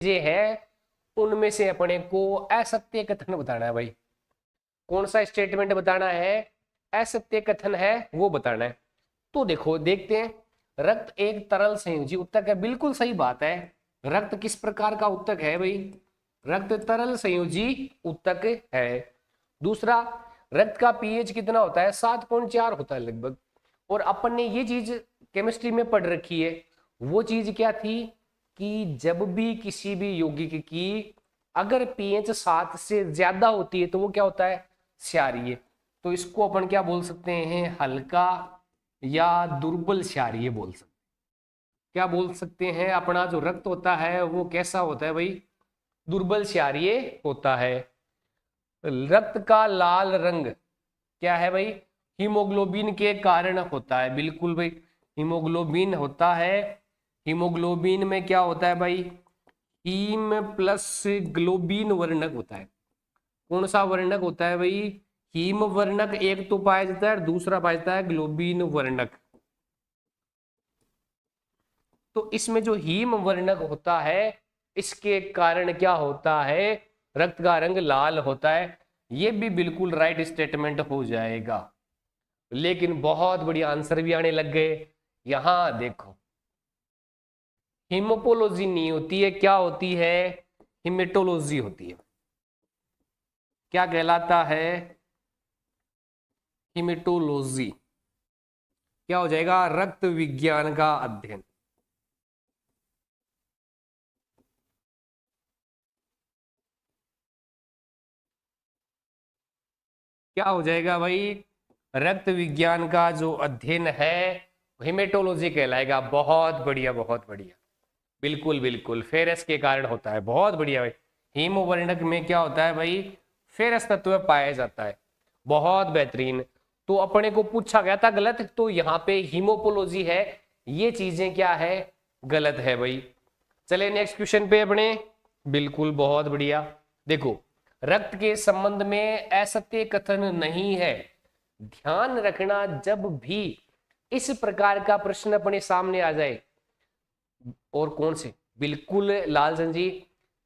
ये है उनमें से अपने को असत्य कथन बताना है भाई। कौन सा स्टेटमेंट बताना है? असत्य कथन है वो बताना है। तो देखो देखते हैं। रक्त एक तरल संयोजी उत्तक है, बिल्कुल सही बात है। रक्त किस प्रकार का उत्तक है भाई? रक्त तरल संयोजी उत्तक है। दूसरा, रक्त का पीएच कितना होता है? 7.4 होता है लगभग। और अपन ने ये चीज केमिस्ट्री में पढ़ रखी है। वो चीज क्या थी कि जब भी किसी भी यौगिक की अगर पीएच 7 से ज्यादा होती है तो वो क्या होता है? क्षारीय। तो इसको अपन क्या बोल सकते हैं? हल्का या दुर्बल क्षारीय बोल सकते। क्या बोल सकते हैं? अपना जो रक्त होता है वो कैसा होता है भाई? दुर्बल क्षारीय होता है। रक्त का लाल रंग क्या है भाई? हीमोग्लोबिन के कारण होता है, बिल्कुल भाई। हीमोग्लोबिन होता है। हीमोग्लोबिन में क्या होता है भाई? हीम प्लस ग्लोबिन वर्णक होता है। कौन सा वर्णक होता है भाई? हीम वर्णक एक तो पाया जाता है और दूसरा पाया जाता है ग्लोबिन वर्णक। तो इसमें जो हीम वर्णक होता है इसके कारण क्या होता है? रक्त का रंग लाल होता है। ये भी बिल्कुल राइट स्टेटमेंट हो जाएगा। लेकिन बहुत बढ़िया आंसर भी आने लग गए। यहां देखो, हिमोपोलॉजी नहीं होती है, क्या होती है? हिमेटोलॉजी होती है। क्या कहलाता है? हिमेटोलॉजी। क्या हो जाएगा? रक्त विज्ञान का अध्ययन। क्या हो जाएगा भाई? रक्त विज्ञान का जो अध्ययन है हिमेटोलॉजी कहलाएगा। बहुत बढ़िया बहुत बढ़िया। बिल्कुल बिल्कुल, फेरस के कारण होता है। बहुत बढ़िया भाई। हीमोवर्णक में क्या होता है भाई? फेरस तत्व पाया जाता है। बहुत बेहतरीन। तो अपने को पूछा गया था गलत, तो यहाँ पे हीमोपोलॉजी है। ये चीजें क्या है? गलत है भाई। चले नेक्स्ट क्वेश्चन पे अपने। बिल्कुल बहुत बढ़िया। देखो, रक्त के संबंध में असत्य कथन नहीं है। ध्यान रखना, जब भी इस प्रकार का प्रश्न अपने सामने आ जाए। और कौन से? बिल्कुल लालचंद जी,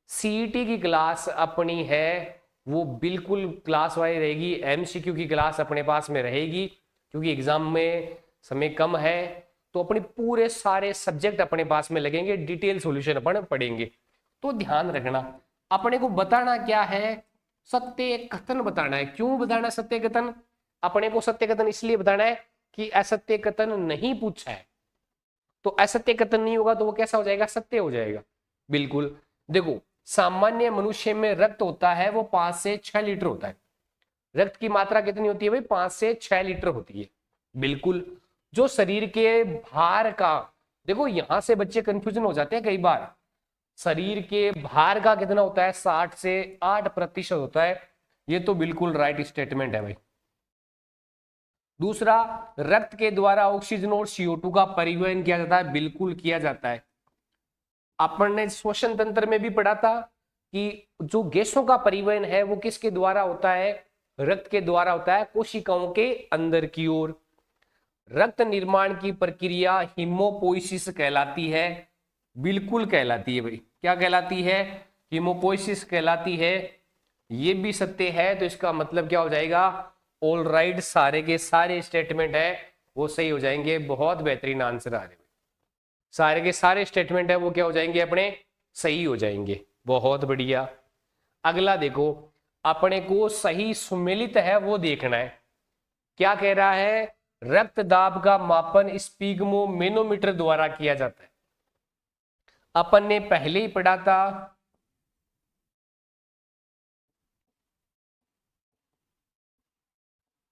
सीईटी की क्लास अपनी है वो बिल्कुल क्लास वाइज रहेगी। एमसीक्यू की क्लास अपने पास में रहेगी क्योंकि एग्जाम में समय कम है। तो अपने पूरे सारे सब्जेक्ट अपने पास में लगेंगे, डिटेल सॉल्यूशन अपन पढ़ेंगे। तो ध्यान रखना, अपने को बताना क्या है? सत्य कथन बताना है। क्यों बताना सत्य कथन? अपने को सत्य कथन इसलिए बताना है कि असत्य कथन नहीं पूछा है। तो असत्य कथन नहीं होगा तो वो कैसा हो जाएगा? सत्य हो जाएगा। बिल्कुल। देखो, सामान्य मनुष्य में रक्त होता है वो 5 से 6 लीटर होता है। रक्त की मात्रा कितनी होती है भाई? 5 से 6 लीटर होती है। बिल्कुल। जो शरीर के भार का, देखो यहां से बच्चे कंफ्यूजन हो जाते हैं कई बार। शरीर के भार का कितना होता है? 60 से 8% होता है। ये तो बिल्कुल राइट स्टेटमेंट है भाई। दूसरा, रक्त के द्वारा ऑक्सीजन और CO2 का परिवहन किया जाता है। बिल्कुल किया जाता है। अपन ने श्वसन तंत्र में भी पढ़ा था कि जो गैसों का परिवहन है वो किसके द्वारा होता है? रक्त के द्वारा होता है, कोशिकाओं के अंदर की ओर। रक्त निर्माण की प्रक्रिया हीमोपोइसिस कहलाती है। बिल्कुल कहलाती है भाई। क्या कहलाती है? हीमोपोइसिस कहलाती है। ये भी सत्य है, तो इसका मतलब क्या हो जाएगा? ऑल राइट, सारे के सारे स्टेटमेंट है वो सही हो जाएंगे। बहुत बेहतरीन आंसर आ रहे हैं। सारे के सारे स्टेटमेंट है वो क्या हो जाएंगे? अपने सही हो जाएंगे। बहुत बढ़िया। अगला देखो, अपने को सही सुमेलित है वो देखना है। क्या कह रहा है? रक्त दाब का मापन स्पिग्मोमेनोमीटर द्वारा किया जाता है। अपन ने पहले ही पढ़ा था।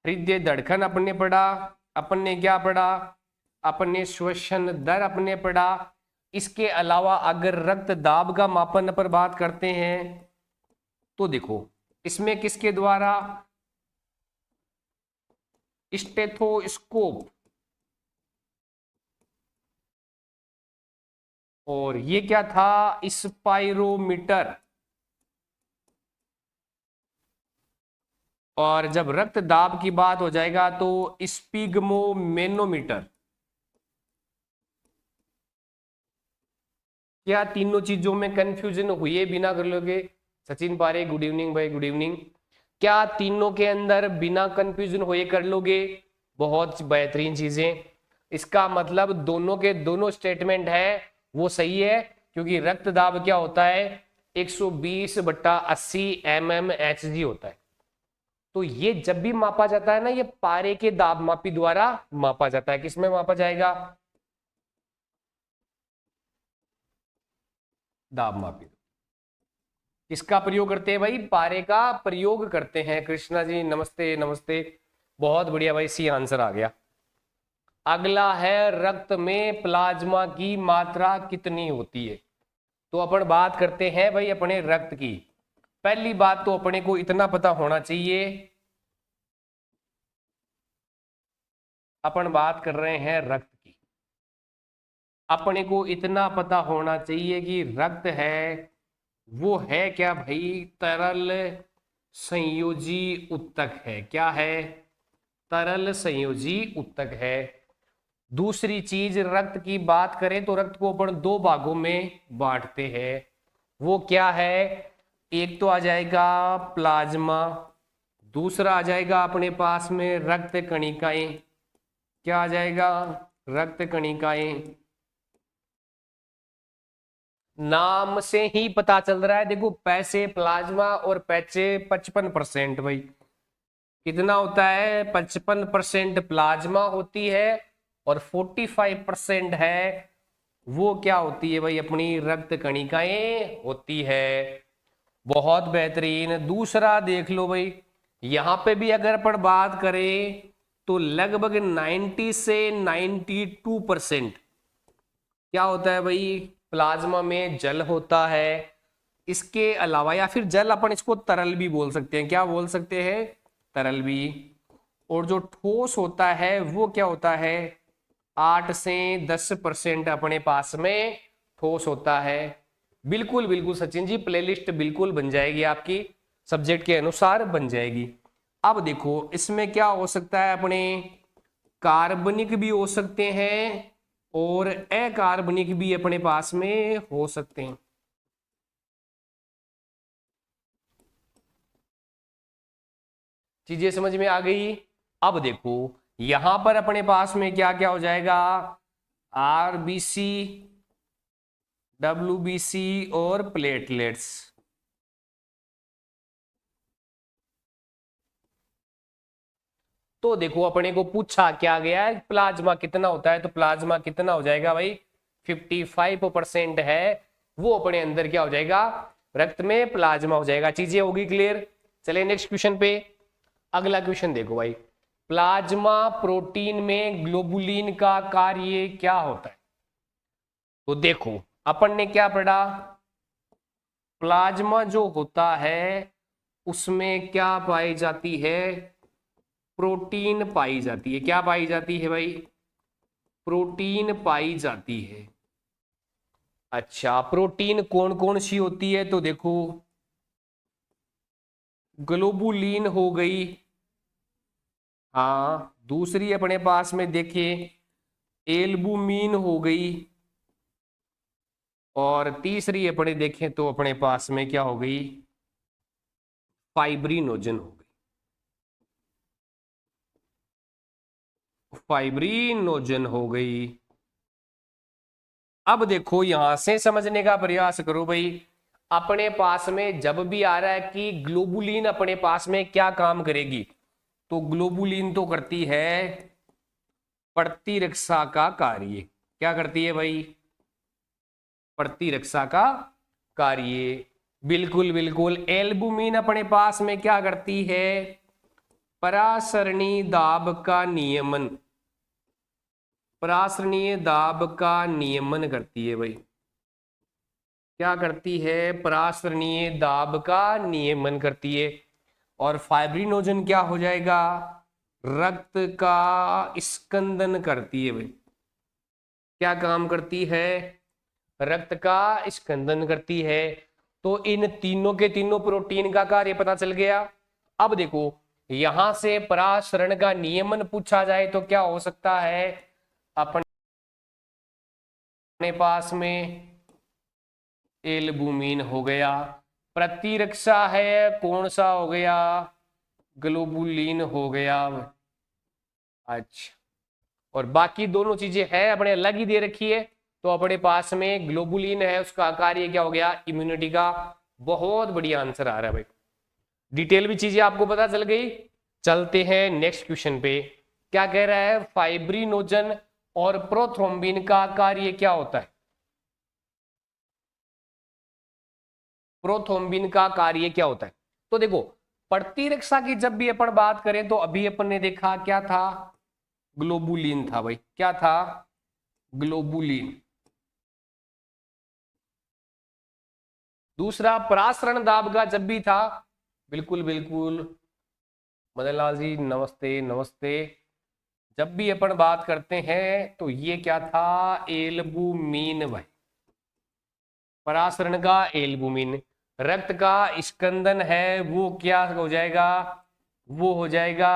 हृदय धड़कन अपन ने पढ़ा। अपन ने क्या पढ़ा? अपन ने श्वसन दर अपने पढ़ा। इसके अलावा अगर रक्त दाब का मापन पर बात करते हैं तो देखो, इसमें किसके द्वारा? स्टेथोस्कोप। और ये क्या था? स्पाइरोमीटर। और जब रक्त दाब की बात हो जाएगा तो स्पिग्मोमेनोमीटर। क्या तीनों चीजों में कंफ्यूजन हुए बिना कर लोगे? सचिन पारे, गुड इवनिंग भाई, गुड इवनिंग। क्या तीनों के अंदर बिना कंफ्यूजन हुए कर लोगे? बहुत बेहतरीन चीजें। इसका मतलब दोनों के दोनों स्टेटमेंट है वो सही है, क्योंकि रक्त दाब क्या होता है? 120/80 mmHg होता है। तो ये जब भी मापा जाता है ना, ये पारे के दाब मापी द्वारा मापा जाता है। किसमें मापा जाएगा? दाब मापी। किसका प्रयोग करते हैं भाई? पारे का प्रयोग करते हैं। कृष्णा जी नमस्ते नमस्ते, बहुत बढ़िया भाई, सी आंसर आ गया। अगला है रक्त में प्लाज्मा की मात्रा कितनी होती है। तो अपन बात करते हैं भाई अपने रक्त की। पहली बात तो अपने को इतना पता होना चाहिए, अपन बात कर रहे हैं रक्त की, अपने को इतना पता होना चाहिए कि रक्त है वो है क्या भाई? तरल संयोजी उत्तक है। क्या है? तरल संयोजी उत्तक है। दूसरी चीज, रक्त की बात करें तो रक्त को अपन दो भागों में बांटते हैं। वो क्या है? एक तो आ जाएगा प्लाज्मा, दूसरा आ जाएगा अपने पास में रक्त कणिकाएं। क्या आ जाएगा? रक्त कणिकाएं। नाम से ही पता चल रहा है, देखो पैसे प्लाज्मा और पैसे 55% भाई। कितना होता है? 55% प्लाज्मा होती है और 45% है वो क्या होती है भाई? अपनी रक्त कणिकाएं होती है। बहुत बेहतरीन। दूसरा देख लो भाई, यहां पे भी अगर अपन बात करें तो लगभग 90 से 92% क्या होता है भाई? प्लाज्मा में जल होता है। इसके अलावा, या फिर जल अपन इसको तरल भी बोल सकते हैं। क्या बोल सकते हैं? तरल भी। और जो ठोस होता है वो क्या होता है? 8 से 10% अपने पास में ठोस होता है। बिल्कुल बिल्कुल सचिन जी, प्लेलिस्ट बिल्कुल बन जाएगी आपकी, सब्जेक्ट के अनुसार बन जाएगी। अब देखो इसमें क्या हो सकता है अपने? कार्बनिक भी हो सकते हैं और अकार्बनिक भी अपने पास में हो सकते हैं। चीजें समझ में आ गई? अब देखो यहां पर अपने पास में क्या क्या हो जाएगा? आरबीसी, डब्ल्यूबीसी और प्लेटलेट्स। तो देखो अपने को पूछा क्या गया है, प्लाज्मा कितना होता है, तो प्लाज्मा कितना हो जाएगा भाई? 55% है वो अपने अंदर क्या हो जाएगा? रक्त में प्लाज्मा हो जाएगा। चीजें होगी क्लियर? चलिए नेक्स्ट क्वेश्चन पे। अगला क्वेश्चन देखो भाई, प्लाज्मा प्रोटीन में ग्लोबुलिन का कार्य क्या होता है? तो देखो अपन ने क्या पढ़ा? प्लाज्मा जो होता है उसमें क्या पाई जाती है? प्रोटीन पाई जाती है। क्या पाई जाती है भाई? प्रोटीन पाई जाती है। अच्छा, प्रोटीन कौन कौन सी होती है? तो देखो ग्लोबुलिन हो गई, हाँ। दूसरी अपने पास में देखिए एल्बुमिन हो गई, और तीसरी अपने देखें तो अपने पास में क्या हो गई? फाइब्रिनोजन हो गई। फाइब्रिनोजन हो गई। अब देखो यहां से समझने का प्रयास करो भाई, अपने पास में जब भी आ रहा है कि ग्लोबुलिन अपने पास में क्या काम करेगी, तो ग्लोबुलिन तो करती है प्रतिरक्षा का कार्य। क्या करती है भाई? प्रतिरक्षा का कार्य। बिल्कुल बिल्कुल। एल्बुमिन अपने पास में क्या करती है? परासरणी दाब का नियमन, परासरणीय दाब का नियमन करती है भाई। क्या करती है? परासरणीय दाब का नियमन करती है। और फाइब्रिनोजन क्या हो जाएगा? रक्त का स्कंदन करती है भाई। क्या काम करती है? रक्त का स्कंदन करती है। तो इन तीनों के तीनों प्रोटीन का कार्य पता चल गया। अब देखो यहां से परासरण का नियमन पूछा जाए तो क्या हो सकता है? अपने पास में एल्बुमिन हो गया। प्रतिरक्षा है कौन सा हो गया, ग्लोबुलिन हो गया। अच्छा, और बाकी दोनों चीजें हैं अपने अलग ही दे रखी है। तो अपने पास में ग्लोबुलिन है, उसका कार्य क्या हो गया, इम्यूनिटी का। बहुत बढ़िया आंसर आ रहा है भाई, डिटेल भी चीजें आपको पता चल गई। चलते हैं नेक्स्ट क्वेश्चन पे। क्या कह रहा है, फाइब्रिनोजन और प्रोथ्रोम्बिन का कार्य क्या होता है। प्रोथ्रोम्बिन का कार्य क्या होता है। तो देखो, प्रतिरक्षा की जब भी अपन बात करें तो अभी अपन ने देखा क्या था, ग्लोबुलिन था भाई। क्या था, ग्लोबुलिन। दूसरा परासरण दाब का जब भी था, बिल्कुल बिल्कुल मदन लाल जी नमस्ते नमस्ते। जब भी अपन बात करते हैं तो ये क्या था, एल्बुमिन भाई। परासरण का एल्बुमिन। रक्त का स्कंदन है वो क्या हो जाएगा, वो हो जाएगा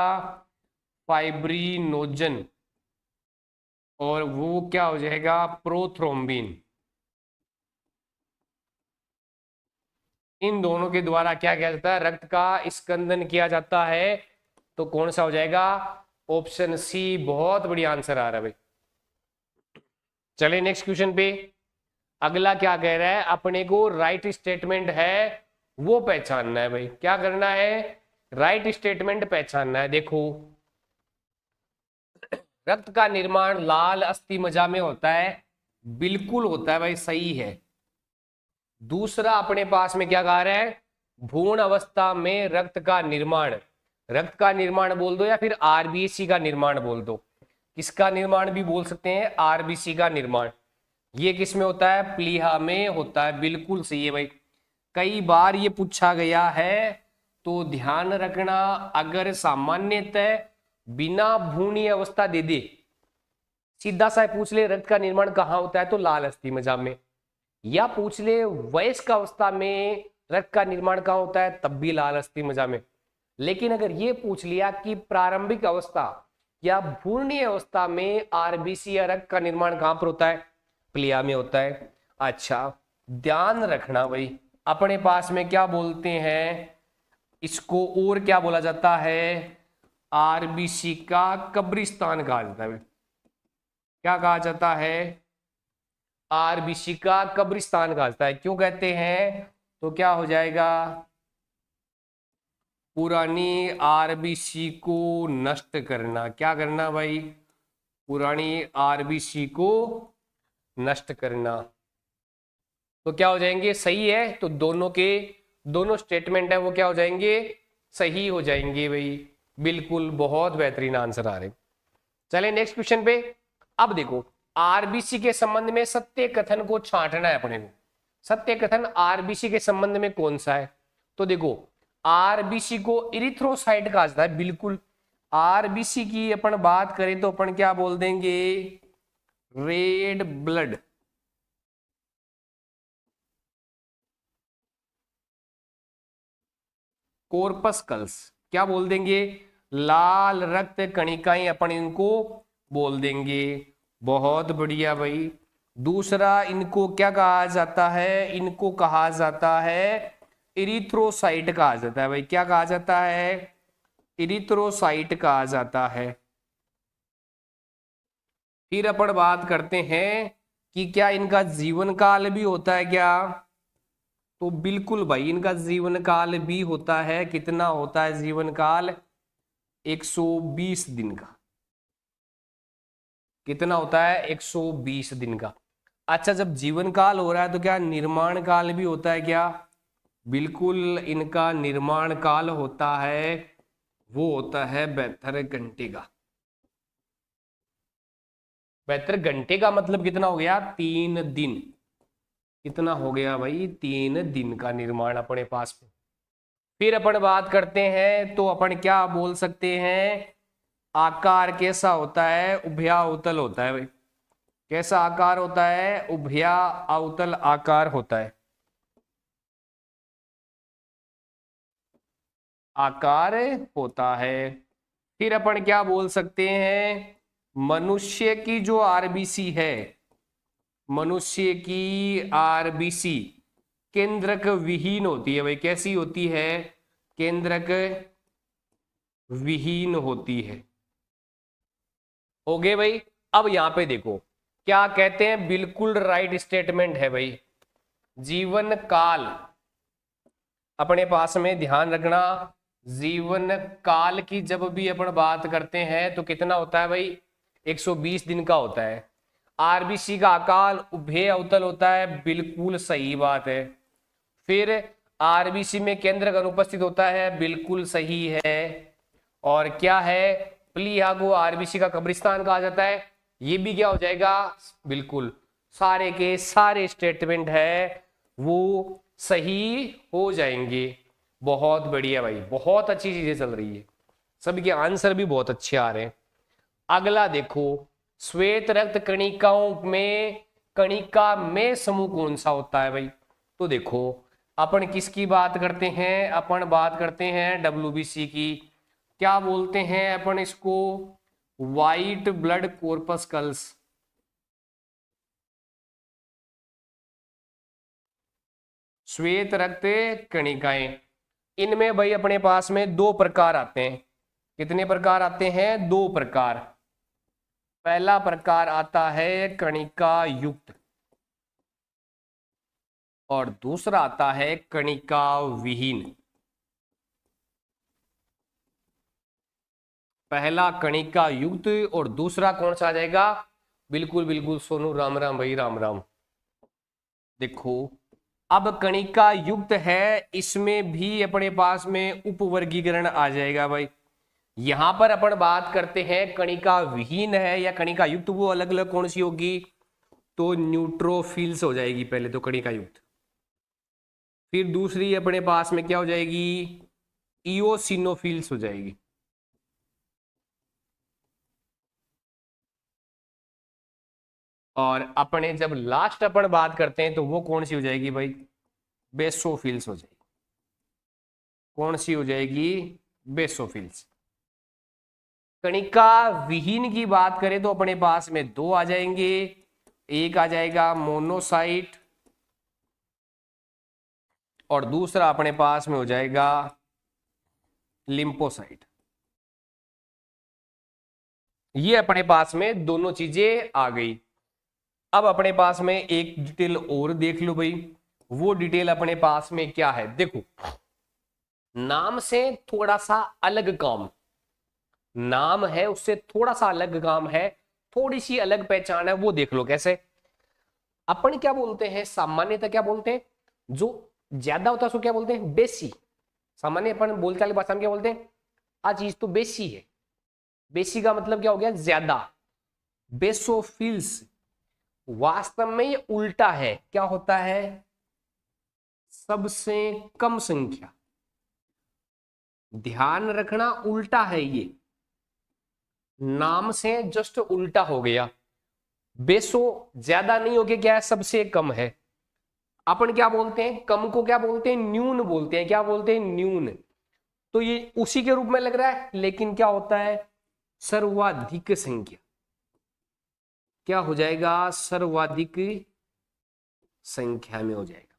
फाइब्रिनोजन, और वो क्या हो जाएगा, प्रोथ्रोम्बिन। इन दोनों के द्वारा क्या किया जाता है, रक्त का स्कंदन किया जाता है। तो कौन सा हो जाएगा, ऑप्शन सी। बहुत बढ़िया आंसर आ रहा है भाई। चले नेक्स्ट क्वेश्चन पे। अगला क्या कह रहा है, अपने को राइट स्टेटमेंट है वो पहचानना है भाई। क्या करना है, राइट स्टेटमेंट पहचानना है। देखो, रक्त का निर्माण लाल अस्थि मज्जा में होता है, बिल्कुल होता है भाई, सही है। दूसरा अपने पास में क्या कहा रहा है, भ्रूण अवस्था में रक्त का निर्माण, रक्त का निर्माण बोल दो या फिर आरबीसी का निर्माण बोल दो, किसका निर्माण भी बोल सकते हैं, आरबीसी का निर्माण। ये किस में होता है, प्लीहा में होता है, बिल्कुल सही है भाई। कई बार ये पूछा गया है, तो ध्यान रखना, अगर सामान्यतः बिना भ्रूणीय अवस्था दे दे, सीधा सा पूछ ले रक्त का निर्माण कहाँ होता है, तो लाल अस्थि मज्जा में, या पूछ ले वयस्क अवस्था में रक्त का निर्माण कहाँ होता है, तब भी लाल अस्थि मज्जा में। लेकिन अगर ये पूछ लिया कि प्रारंभिक अवस्था या भ्रूणीय अवस्था में आरबीसी या रक्त का निर्माण कहां पर होता है, प्लिया में होता है। अच्छा, ध्यान रखना भाई, अपने पास में क्या बोलते हैं इसको, और क्या बोला जाता है, आरबीसी का कब्रिस्तान कहा जाता है। क्या कहा जाता है, आरबीसी का कब्रिस्तान कहा जाता है। क्यों कहते हैं, तो क्या हो जाएगा, पुरानी आरबीसी को नष्ट करना। क्या करना भाई, पुरानी आरबीसी को नष्ट करना। तो क्या हो जाएंगे, सही है। तो दोनों के दोनों स्टेटमेंट है वो क्या हो जाएंगे, सही हो जाएंगे भाई, बिल्कुल। बहुत बेहतरीन आंसर आ रहे। चले नेक्स्ट क्वेश्चन पे। अब देखो, आरबीसी के संबंध में सत्य कथन को छांटना है अपने को। सत्य कथन आरबीसी के संबंध में कौन सा है, तो देखो, आरबीसी को इरिथ्रोसाइट कहा जाता है, बिल्कुल। आरबीसी की अपन बात करें तो अपन क्या बोल देंगे, रेड ब्लड। कोर्पस्कल्स क्या बोल देंगे, लाल रक्त कणिकाएं अपन इनको बोल देंगे। बहुत बढ़िया भाई। दूसरा इनको क्या कहा जाता है, इनको कहा जाता है इरिथ्रोसाइट कहा जाता है भाई। क्या कहा जाता है, इरिथ्रोसाइट कहा जाता है। फिर अपन बात करते हैं कि क्या इनका जीवन काल भी होता है क्या, तो बिल्कुल भाई, इनका जीवन काल भी होता है। कितना होता है जीवन काल, 120 दिन का। कितना होता है, 120 दिन का। अच्छा, जब जीवन काल हो रहा है तो क्या निर्माण काल भी होता है क्या, बिल्कुल, इनका निर्माण काल होता है, वो होता है 72 घंटे का। 72 घंटे का मतलब कितना हो गया, 3 दिन। कितना हो गया भाई, 3 दिन का निर्माण अपने पास में। फिर अपन बात करते हैं तो अपन क्या बोल सकते हैं, आकार कैसा होता है, उभयाउतल होता है भाई। कैसा आकार होता है, उभयाउतल आकार होता है, आकार होता है। फिर अपन क्या बोल सकते हैं, मनुष्य की जो आरबीसी है, मनुष्य की आरबीसी केंद्रक विहीन होती है भाई। कैसी होती है? केंद्रक विहीन होती है। हो गए भाई। अब यहां पे देखो क्या कहते हैं, बिल्कुल राइट स्टेटमेंट है भाई। जीवन काल, अपने पास में ध्यान रखना, जीवन काल की जब भी अपन बात करते हैं तो कितना होता है भाई? 120 दिन का होता है। आरबीसी का आकार उभय अवतल होता है, बिल्कुल सही बात है। फिर आरबीसी में केंद्रक अनुपस्थित होता है, बिल्कुल सही है। और क्या है? प्लीहा को आरबीसी का कब्रिस्तान कहा जाता है, ये भी क्या हो जाएगा? बिल्कुल सारे के सारे स्टेटमेंट है वो सही हो जाएंगे। बहुत बढ़िया भाई, बहुत अच्छी चीजें चल रही है, सभी के आंसर भी बहुत अच्छे आ रहे हैं। अगला देखो, श्वेत रक्त कणिकाओं में कणिका में समूह कौन सा होता है भाई? तो देखो अपन किसकी बात करते हैं? अपन बात करते हैं डब्ल्यूबीसी की। क्या बोलते हैं अपन इसको? White blood corpuscles. श्वेत रक्त कणिकाएं, इनमें भाई अपने पास में दो प्रकार आते हैं। कितने प्रकार आते हैं? दो प्रकार। पहला प्रकार आता है कणिका युक्त और दूसरा आता है कणिका विहीन। पहला कणिका युक्त और दूसरा कौन सा आ जाएगा? बिल्कुल बिल्कुल सोनू, राम राम भाई, राम राम। देखो अब कणिका युक्त है, इसमें भी अपने पास में उपवर्गीकरण आ जाएगा भाई। यहां पर अपन बात करते हैं कणिका विहीन है या कणिका युक्त, वो अलग अलग कौन सी होगी? तो न्यूट्रोफिल्स हो जाएगी पहले तो कणिका युक्त। फिर दूसरी अपने पास में क्या हो जाएगी? इओसिनोफिल्स हो जाएगी। और अपने जब लास्ट अपन बात करते हैं तो वो कौन सी हो जाएगी भाई? बेसोफिल्स हो जाएगी। कौन सी हो जाएगी? बेसोफिल्स। कणिका विहीन की बात करें तो अपने पास में दो आ जाएंगे। एक आ जाएगा मोनोसाइट और दूसरा अपने पास में हो जाएगा लिम्फोसाइट। ये अपने पास में दोनों चीजें आ गई। अब अपने पास में एक डिटेल और देख लो भाई। वो डिटेल अपने पास में क्या है? देखो नाम से थोड़ा सा अलग काम, नाम है उससे थोड़ा सा अलग काम है, थोड़ी सी अलग पहचान है, वो देख लो कैसे। अपन क्या बोलते हैं सामान्यतः? क्या बोलते हैं? जो ज्यादा होता है उसको क्या बोलते हैं? बेसी। सामान्य अपन बोलचाल की भाषा में क्या बोलते हैं? आ चीज तो बेसी है। बेसी का मतलब क्या हो गया? ज्यादा। बेसोफिल्स वास्तव में ये उल्टा है। क्या होता है? सबसे कम संख्या। ध्यान रखना उल्टा है ये, नाम से जस्ट उल्टा हो गया। बेसो ज्यादा नहीं हो गया, क्या है? सबसे कम है। अपन क्या बोलते हैं? कम को क्या बोलते हैं? न्यून बोलते हैं। क्या बोलते हैं? न्यून। तो ये उसी के रूप में लग रहा है, लेकिन क्या होता है? सर्वाधिक संख्या। क्या हो जाएगा? सर्वाधिक संख्या में हो जाएगा।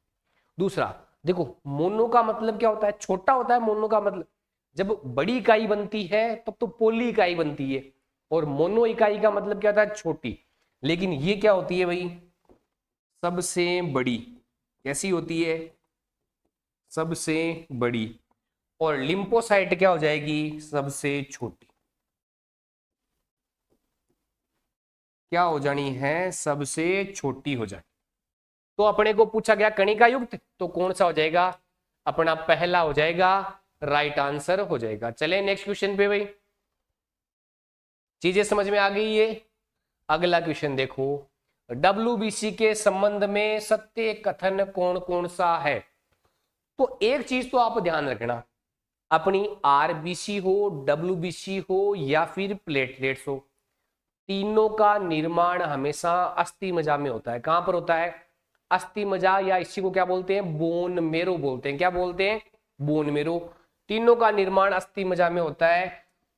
दूसरा देखो, मोनो का मतलब क्या होता है? छोटा होता है मोनो का मतलब। जब बड़ी इकाई बनती है तब तो पोली इकाई बनती है, और मोनो इकाई का मतलब क्या होता है? छोटी। लेकिन ये क्या होती है भाई? सबसे बड़ी। कैसी होती है? सबसे बड़ी। और लिम्फोसाइट क्या हो जाएगी? सबसे छोटी। क्या हो जानी है? सबसे छोटी हो जाए। तो अपने को पूछा गया कणिका युक्त, तो कौन सा हो जाएगा? अपना पहला हो जाएगा, राइट आंसर हो जाएगा। चले नेक्स्ट क्वेश्चन पे भाई। चीजें समझ में आ गई ये? अगला क्वेश्चन देखो, डब्ल्यूबीसी के संबंध में सत्य कथन कौन कौन सा है? तो एक चीज तो आप ध्यान रखना, अपनी आरबीसी हो, डब्ल्यूबीसी हो या फिर प्लेटलेट्स हो, तीनों का निर्माण हमेशा अस्थि मज्जा में होता है। कहां पर होता है? अस्थि मज्जा, या इसी को क्या बोलते हैं? बोन मेरो बोलते हैं। क्या बोलते हैं? Bone marrow. तीनों का निर्माण अस्थि मज्जा में होता है,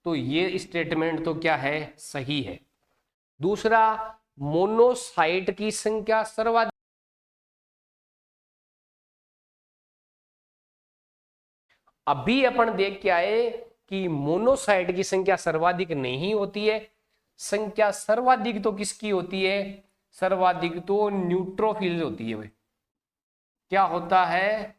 तो ये स्टेटमेंट तो क्या है? सही है। दूसरा, मोनोसाइट की संख्या सर्वाधिक अभी अपन देख के आए कि मोनोसाइट की संख्या सर्वाधिक नहीं होती है, संख्या सर्वाधिक तो किसकी होती है, सर्वाधिक तो न्यूट्रोफिल्स होती है भाई। क्या होता है,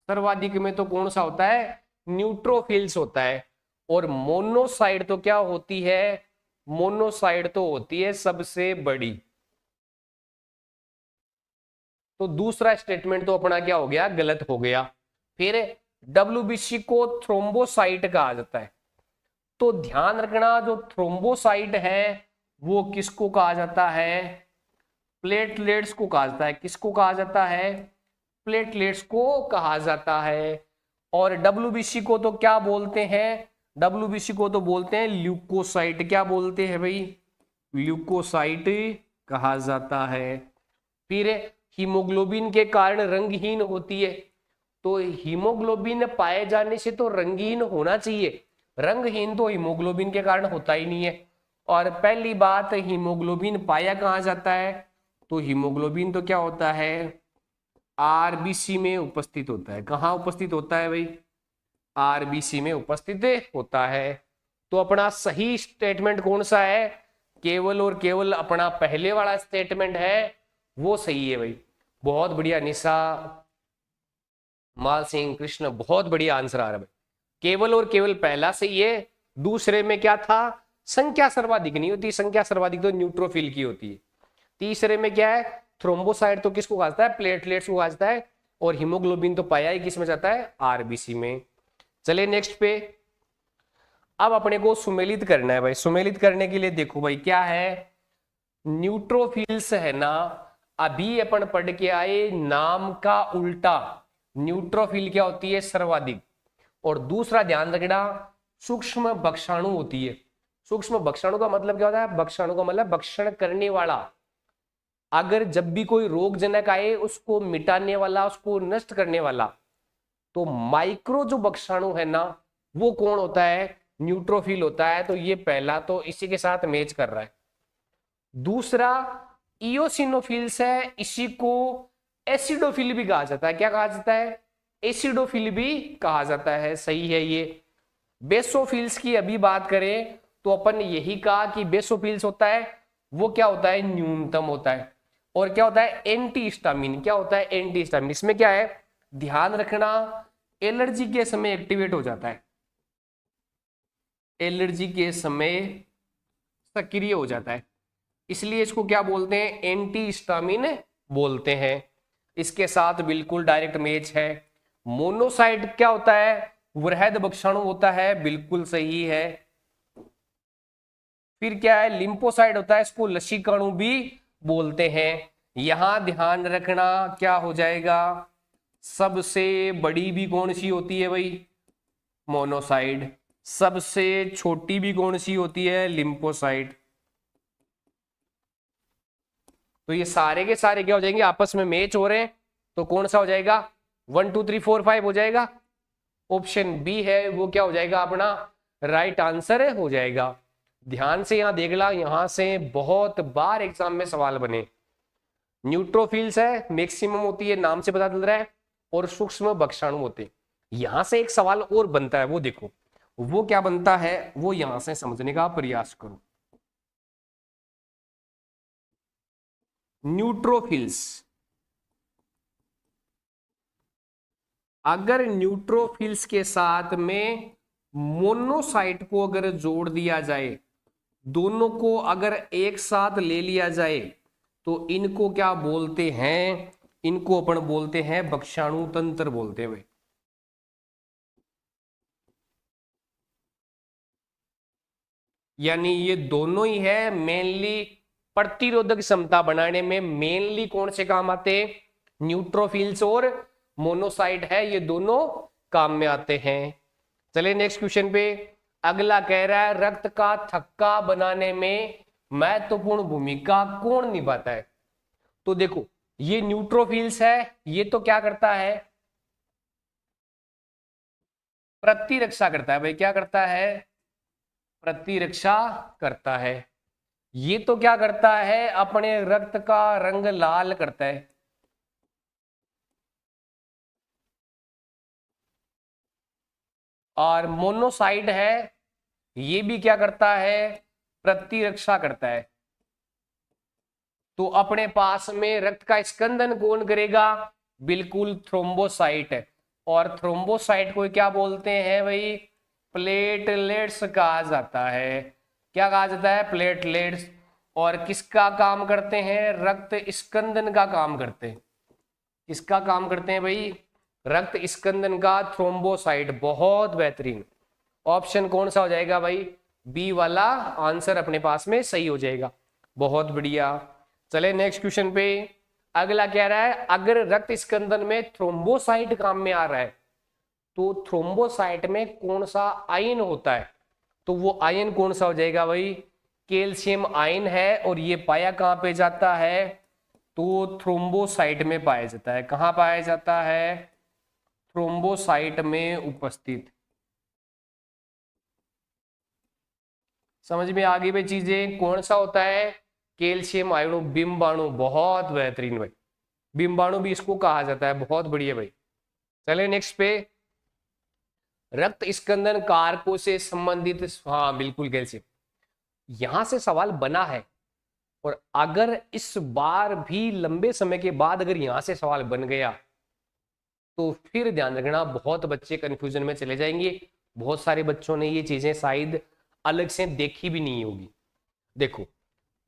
सर्वाधिक में तो कौन सा होता है, न्यूट्रोफिल्स होता है। और मोनोसाइट तो क्या होती है, मोनोसाइट तो होती है सबसे बड़ी। तो दूसरा स्टेटमेंट तो अपना क्या हो गया, गलत हो गया। फिर डब्ल्यूबीसी को थ्रोम्बोसाइट कहा जाता है। तो ध्यान रखना, जो थ्रोम्बोसाइट है वो किसको कहा जाता है, प्लेटलेट्स को कहा जाता है। किसको कहा जाता है, प्लेटलेट्स को कहा जाता है। और डब्ल्यूबीसी को तो क्या बोलते हैं, डब्ल्यूबीसी को तो बोलते हैं ल्यूकोसाइट। क्या बोलते हैं भाई, ल्यूकोसाइट कहा जाता है। फिर हीमोग्लोबिन के कारण रंगहीन होती है। तो हीमोग्लोबिन पाए जाने से तो रंगहीन होना चाहिए, रंगहीन तो हीमोग्लोबिन के कारण होता ही नहीं है। और पहली बात, हीमोग्लोबिन पाया कहाँ जाता है, तो हीमोग्लोबिन तो क्या होता है, आरबीसी में उपस्थित होता है। कहाँ उपस्थित होता है भाई, आरबीसी में उपस्थित होता है। तो अपना सही स्टेटमेंट कौन सा है, केवल और केवल अपना पहले वाला स्टेटमेंट है, वो सही है भाई। बहुत बढ़िया निशा, माल सिंह, कृष्ण, बहुत बढ़िया आंसर आ रहा है भाई। केवल और केवल पहला सही है। दूसरे में क्या था, संख्या सर्वाधिक नहीं होती, संख्या सर्वाधिक तो न्यूट्रोफिल की होती है। तीसरे में क्या है, थ्रोम्बोसाइट तो किसको कहा जाता है, प्लेटलेट्स को कहा जाता है। और हीमोग्लोबिन तो पाया ही किस में जाता है, आरबीसी में। चलिए नेक्स्ट पे, अब अपने को सुमेलित करना है भाई। सुमेलित करने के लिए देखो भाई क्या है, न्यूट्रोफिल्स है ना, अभी अपन पढ़ के आए नाम का उल्टा। न्यूट्रोफिल क्या होती है, सर्वाधिक। और दूसरा ध्यान रखना, सूक्ष्म भक्षाणु होती है। सूक्ष्म भक्षाणु का मतलब क्या होता है, भक्षाणु का मतलब भक्षण करने वाला। अगर जब भी कोई रोगजनक आए उसको मिटाने वाला, उसको नष्ट करने वाला। तो माइक्रो जो भक्षाणु है ना, वो कौन होता है, न्यूट्रोफिल होता है। तो ये पहला तो इसी के साथ मैच कर रहा है। दूसरा इयोसिनोफिल्स है, इसी को एसिडोफिल भी कहा जाता है। क्या कहा जाता है, एसिडोफिल भी कहा जाता है, सही है ये। बेसोफिल्स की अभी बात करें तो अपन यही कहा कि बेसोफिल्स होता है वो क्या होता है, न्यूनतम होता है। और क्या होता है, एंटीहिस्टामिन। क्या होता है, एंटीहिस्टामिन। इसमें क्या है, ध्यान रखना, एलर्जी के समय एक्टिवेट हो जाता है, एलर्जी के समय सक्रिय हो जाता है, इसलिए इसको क्या बोलते हैं, एंटीहिस्टामिन बोलते हैं। इसके साथ बिल्कुल डायरेक्ट मैच है। मोनोसाइट क्या होता है, वृहद भक्षाणु होता है, बिल्कुल सही है। फिर क्या है, लिम्फोसाइट होता है, इसको लसीकाणु भी बोलते हैं। यहां ध्यान रखना क्या हो जाएगा, सबसे बड़ी भी कौन सी होती है भाई, मोनोसाइट। सबसे छोटी भी कौन सी होती है, लिम्फोसाइट। तो ये सारे के सारे क्या हो जाएंगे, आपस में मैच हो रहे हैं। तो कौन सा हो जाएगा, 1 2 3 4 5 हो जाएगा। ऑप्शन बी है वो क्या हो जाएगा, अपना राइट आंसर हो जाएगा। ध्यान से यहां देख ला, यहां से बहुत बार एग्जाम में सवाल बने। न्यूट्रोफिल्स है, मैक्सिमम होती है, नाम से पता चल रहा है। और सूक्ष्म भक्षाणु होते हैं। यहां से एक सवाल और बनता है, वो देखो वो क्या बनता है, वो यहां से समझने का प्रयास करो। न्यूट्रोफिल्स, अगर न्यूट्रोफिल्स के साथ में मोनोसाइट को अगर जोड़ दिया जाए, दोनों को अगर एक साथ ले लिया जाए, तो इनको क्या बोलते हैं, इनको अपन बोलते हैं भक्षाणु तंत्र बोलते हैं। यानी ये दोनों ही है, मेनली प्रतिरोधक क्षमता बनाने में मेनली कौन से काम आते हैं, न्यूट्रोफिल्स और मोनोसाइट है, ये दोनों काम में आते हैं। चलिए नेक्स्ट क्वेश्चन पे, अगला कह रहा है रक्त का थक्का बनाने में महत्वपूर्ण भूमिका कौन निभाता है। तो देखो ये न्यूट्रोफिल्स है, ये तो क्या करता है, प्रतिरक्षा करता है भाई। क्या करता है, प्रतिरक्षा करता है। ये तो क्या करता है, अपने रक्त का रंग लाल करता है। और मोनोसाइट है, ये भी क्या करता है, प्रतिरक्षा करता है। तो अपने पास में रक्त का स्कंदन कौन करेगा, बिल्कुल थ्रोम्बोसाइट। और थ्रोम्बोसाइट को क्या बोलते हैं भाई, प्लेटलेट्स कहा जाता है। क्या कहा जाता है, प्लेटलेट्स। और किसका काम करते हैं, रक्त स्कंदन का काम करते हैं। किसका काम करते हैं भाई, रक्त स्कंदन का, थ्रोम्बोसाइट। बहुत बेहतरीन। ऑप्शन कौन सा हो जाएगा भाई, बी वाला आंसर अपने पास में सही हो जाएगा। बहुत बढ़िया। चले नेक्स्ट क्वेश्चन पे। अगला कह रहा है, अगर रक्त स्कंदन में थ्रोम्बोसाइट काम में आ रहा है तो थ्रोम्बोसाइट में कौन सा आयन होता है, तो वो आयन कौन सा हो जाएगा भाई, कैल्शियम आयन है। और ये पाया कहां पे जाता है, तो थ्रोम्बोसाइट में पाया जाता है। कहां पाया जाता है, थ्रोम्बोसाइट में उपस्थित। समझ में आ गई भाई चीजें, कौन सा होता है, कैल्शियम आयनो, बिंबाणु। बहुत बेहतरीन भाई, बिंबाणु भी इसको कहा जाता है। बहुत बढ़िया भाई। चले नेक्स्ट पे, रक्त स्कंदन कारकों से संबंधित, हाँ बिल्कुल कैल्शियम। यहां से सवाल बना है, और अगर इस बार भी लंबे समय के बाद अगर यहां से सवाल बन गया तो फिर ध्यान रखना, बहुत बच्चे कंफ्यूजन में चले जाएंगे। बहुत सारे बच्चों ने ये चीजें शायद अलग से देखी भी नहीं होगी। देखो,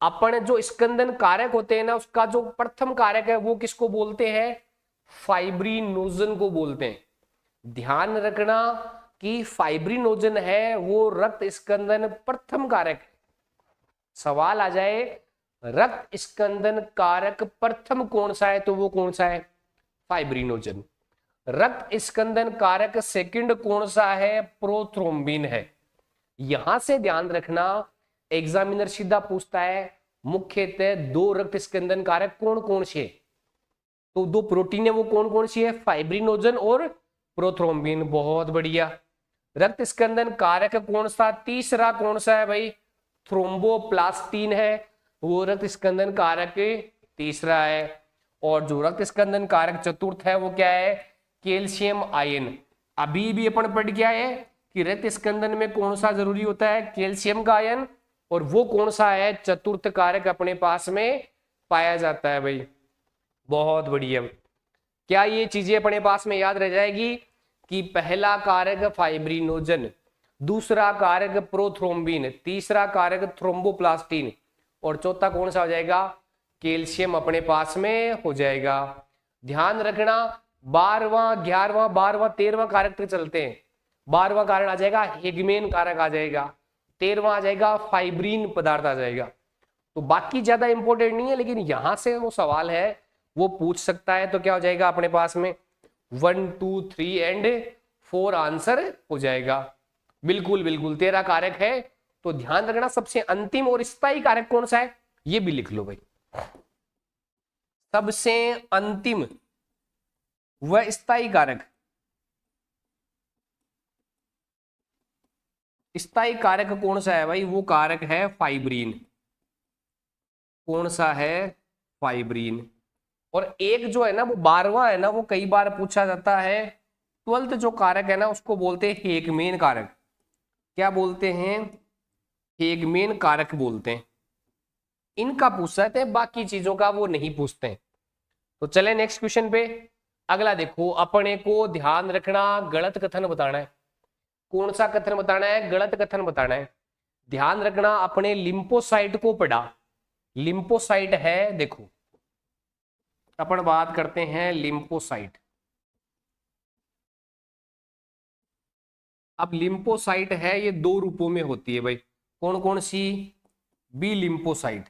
अपन जो स्कंदन कारक होते हैं ना, उसका जो प्रथम कारक है वो किसको बोलते हैं, फाइब्रिनोजन को बोलते हैं। ध्यान रखना कि फाइब्रिनोजन है वो रक्त स्कंदन प्रथम कारक है। सवाल आ जाए रक्त स्कंदन कारक प्रथम कौन सा है, तो वो कौन सा है, फाइब्रिनोजन। रक्त स्कंदन कारक सेकंड कौन सा है, प्रोथ्रोम्बिन है। यहां से ध्यान रखना, एग्जामिनर सीधा पूछता है मुख्यतः दो रक्त स्कंदन कारक कौन कौन से, तो दो प्रोटीन है वो कौन कौन सी है, फाइब्रिनोजन और प्रोथ्रोम्बिन। बहुत बढ़िया। रक्त स्कंदन कारक कौन सा, तीसरा कौन सा है भाई, थ्रोम्बोप्लास्टिन है, वो रक्त स्कंदन कारक तीसरा है। और जो रक्त स्कंदन कारक चतुर्थ है वो क्या है, कैल्शियम आयन। अभी भी अपन पढ़ गया है कि रक्त स्कंदन में कौन सा जरूरी होता है, कैल्शियम का आयन। और वो कौन सा है, चतुर्थ कारक अपने पास में पाया जाता है भाई। बहुत बढ़िया। क्या ये चीजें अपने पास में याद रह जाएगी कि पहला कारक फाइब्रिनोजन, दूसरा कारक प्रोथ्रोम्बिन, तीसरा कारक थ्रोम्बोप्लास्टिन, और चौथा कौन सा हो जाएगा, कैल्शियम अपने पास में हो जाएगा। ध्यान रखना, 12वां 11वां 12वां 13वां कारक तक चलते हैं। 12वां कारक आ जाएगा हेगमेन कारक आ जाएगा, 13वां आ जाएगा फाइब्रिन पदार्थ आ जाएगा। तो बाकी ज्यादा इंपॉर्टेंट नहीं है, लेकिन यहां से वो सवाल है वो पूछ सकता है। तो क्या हो जाएगा अपने पास में 1 2 3 एंड 4 आंसर हो जाएगा। बिल्कुल बिल्कुल 13 कारक है। तो ध्यान रखना, सबसे अंतिम और स्थायी कारक कौन सा है, ये भी लिख लो भाई। सबसे अंतिम व स्थायी कारक, स्थायी कारक कौन सा है भाई, वो कारक है फाइब्रिन। कौन सा है, फाइब्रिन। और एक जो है ना वो 12वां है ना, वो कई बार पूछा जाता है। 12th जो कारक है ना उसको बोलते हैं हेगमेन कारक। क्या बोलते हैं, हेगमेन कारक बोलते हैं। इनका पूछ सकते हैं, बाकी चीजों का वो नहीं पूछते हैं। तो चले नेक्स्ट क्वेश्चन पे। अगला देखो, अपने को ध्यान रखना, गलत कथन बताना है। कौन सा कथन बताना है, गलत कथन बताना है। ध्यान रखना, अपने लिम्फोसाइट को पढ़ा। लिम्फोसाइट है, देखो अपन बात करते हैं लिम्फोसाइट। अब लिम्फोसाइट है ये दो रूपों में होती है भाई। कौन कौन सी, बी लिम्फोसाइट,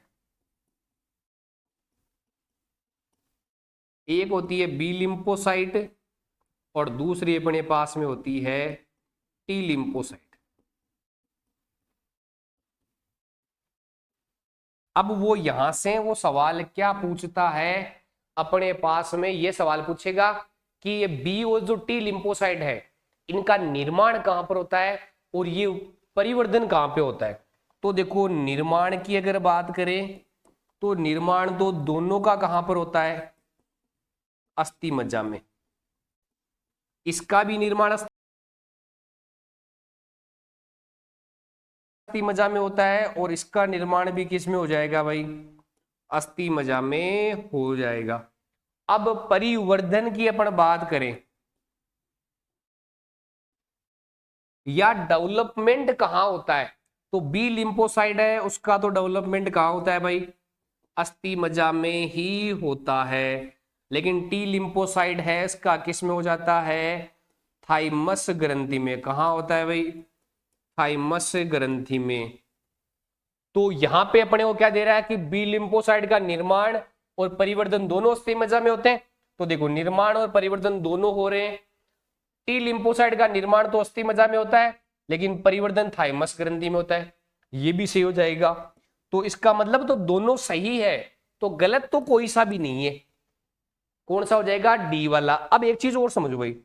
एक होती है बी लिम्फोसाइट और दूसरी अपने पास में होती है टी लिम्फोसाइट। अब वो यहां से वो सवाल क्या पूछता है, अपने पास में ये सवाल पूछेगा कि ये बी और जो टी लिम्फोसाइट है इनका निर्माण कहां पर होता है और ये परिवर्धन कहां पे होता है। तो देखो, निर्माण की अगर बात करें तो निर्माण तो दोनों का कहां पर होता है, अस्थि मज्जा में। इसका भी निर्माण अस्थि मज्जा में होता है और इसका निर्माण भी किस में हो जाएगा भाई, अस्थि मज्जा में हो जाएगा। अब परिवर्धन की अपन बात करें या डेवलपमेंट कहां होता है, तो बी लिम्फोसाइट है उसका तो डेवलपमेंट कहां होता है भाई, अस्थि मज्जा में ही होता है। लेकिन टी लिम्फोसाइट है इसका किस में हो जाता है, थाइमस ग्रंथि में। कहां होता है भाई, थाइमस ग्रंथि में। तो यहां पे अपने को क्या दे रहा है कि बी लिम्फोसाइट का निर्माण और परिवर्तन दोनों अस्थि मज्जा में होते हैं। तो देखो निर्माण और परिवर्तन दोनों हो रहे हैं। टी लिम्फोसाइट का निर्माण तो अस्थि मज्जा में होता है लेकिन परिवर्तन थाइमस ग्रंथि में होता है, ये भी सही हो जाएगा। तो इसका मतलब तो दोनों सही है, तो गलत तो कोई सा भी नहीं है। कौन सा हो जाएगा, डी वाला। अब एक चीज और समझो भाई,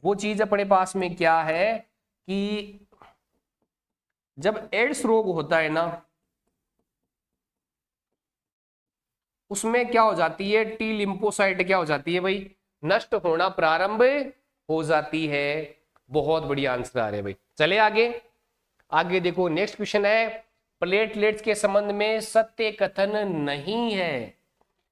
वो चीज अपने पास में क्या है कि जब एड्स रोग होता है ना, उसमें क्या हो जाती है, टी लिम्फोसाइट क्या हो जाती है भाई, नष्ट होना प्रारंभ हो जाती है। बहुत बढ़िया आंसर आ रहे हैं भाई। चले आगे, आगे देखो नेक्स्ट क्वेश्चन है, प्लेटलेट्स के संबंध में सत्य कथन नहीं है।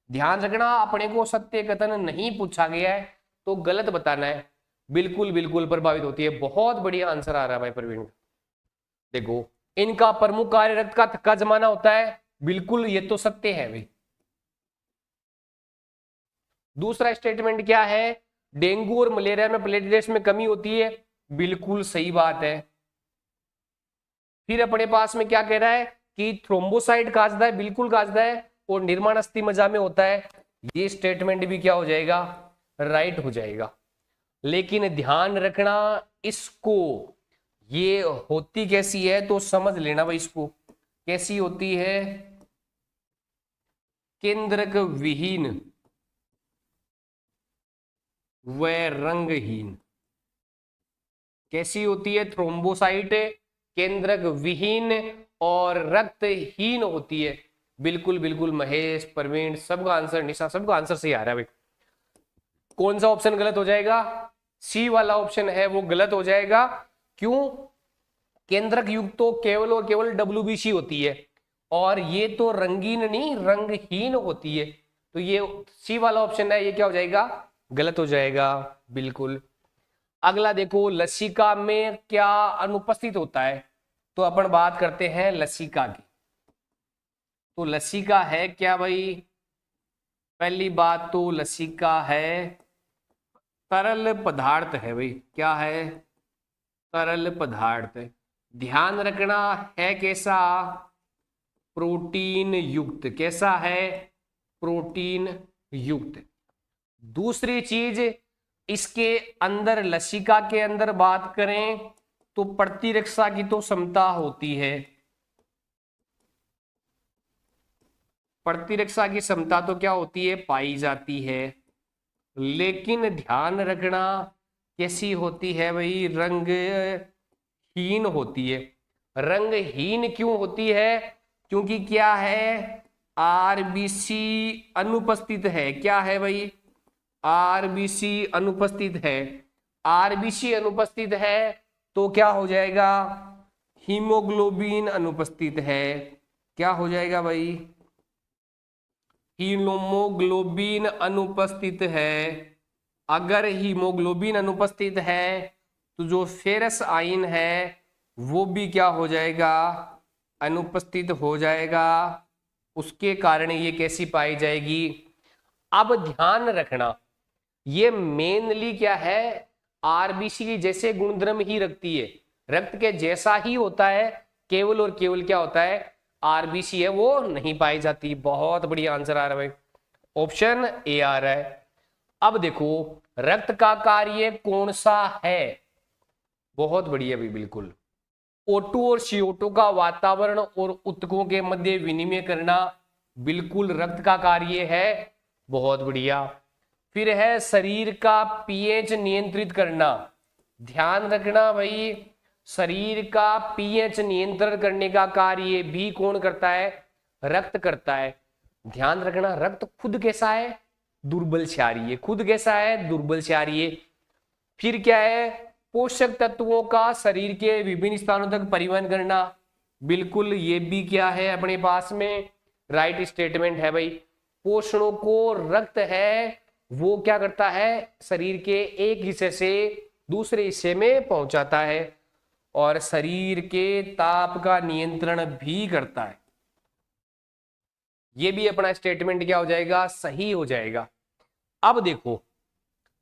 ध्यान रखना, अपने को सत्य कथन नहीं पूछा गया है तो गलत बताना है। बिल्कुल बिल्कुल प्रभावित होती है। बहुत बढ़िया आंसर आ रहा है भाई प्रवीण। देखो इनका प्रमुख कार्य रक्त का थक्का जमाना होता है, बिल्कुल ये तो सत्य है भाई। दूसरा स्टेटमेंट क्या है, डेंगू और मलेरिया में प्लेटलेट्स में कमी होती है, बिल्कुल सही बात है। फिर अपने पास में क्या कह रहा है कि थ्रोम्बोसाइट काजदा है, बिल्कुल काजदा है, और निर्माण अस्थि मज्जा में होता है, ये स्टेटमेंट भी क्या हो जाएगा, राइट हो जाएगा। लेकिन ध्यान रखना इसको, ये होती कैसी है तो समझ लेना भाई, इसको कैसी होती है, केंद्रक विहीन व रंगहीन। कैसी होती है, थ्रोम्बोसाइट केंद्रक विहीन और रक्तहीन होती है। बिल्कुल बिल्कुल महेश, प्रवीण, सबका आंसर, निशा, सबका आंसर सही आ रहा है भाई। कौन सा ऑप्शन गलत हो जाएगा, सी वाला ऑप्शन है वो गलत हो जाएगा। क्यों, केंद्रक युक्त तो केवल और केवल WBC होती है और ये तो रंगीन नहीं रंगहीन होती है, तो ये सी वाला ऑप्शन है, ये क्या हो जाएगा, गलत हो जाएगा। बिल्कुल। अगला देखो, लसिका में क्या अनुपस्थित होता है, तो अपन बात करते हैं लसिका की। तो लसिका है क्या भाई, पहली बात तो लसिका है तरल पदार्थ है भाई। क्या है, तरल पदार्थ। ध्यान रखना है कैसा, प्रोटीन युक्त। कैसा है, प्रोटीन युक्त। दूसरी चीज, इसके अंदर लसिका के अंदर बात करें तो प्रतिरक्षा की तो क्षमता होती है, प्रतिरक्षा की क्षमता तो क्या होती है, पाई जाती है। लेकिन ध्यान रखना कैसी होती है भाई, रंगहीन होती है। रंगहीन क्यों होती है, क्योंकि क्या है, आरबीसी अनुपस्थित है। क्या है भाई, आरबीसी अनुपस्थित है। आरबीसी अनुपस्थित है तो क्या हो जाएगा, हीमोग्लोबिन अनुपस्थित है। क्या हो जाएगा भाई, हीमोग्लोबिन अनुपस्थित है। अगर हीमोग्लोबिन अनुपस्थित है तो जो फेरस आयन है वो भी क्या हो जाएगा, अनुपस्थित हो जाएगा। उसके कारण ये कैसी पाई जाएगी। अब ध्यान रखना, ये मेनली क्या है, आरबीसी की जैसे गुणधर्म ही रखती है, रक्त के जैसा ही होता है, केवल और केवल क्या होता है, आरबीसी है वो नहीं पाई जाती। बहुत बढ़िया आंसर आ रहा है भाई, ऑप्शन ए आ रहा है। अब देखो रक्त का कार्य कौन सा है, बहुत बढ़िया भाई, बिल्कुल O2 और CO2 का वातावरण और ऊतकों के मध्य विनिमय करना, बिल्कुल रक्त का कार्य है, बहुत बढ़िया। फिर है शरीर का पीएच नियंत्रित करना। ध्यान रखना भाई, शरीर का पीएच नियंत्रण करने का कार्य भी कौन करता है, रक्त करता है। ध्यान रखना, रक्त खुद कैसा है, दुर्बल क्षारीय। खुद कैसा है, दुर्बल क्षारीय। फिर क्या है, पोषक तत्वों का शरीर के विभिन्न स्थानों तक परिवहन करना, बिल्कुल, ये भी क्या है अपने पास में राइट स्टेटमेंट है भाई। पोषणों को रक्त है वो क्या करता है, शरीर के एक हिस्से से दूसरे हिस्से में पहुंचाता है और शरीर के ताप का नियंत्रण भी करता है। ये भी अपना स्टेटमेंट क्या हो जाएगा, सही हो जाएगा। अब देखो,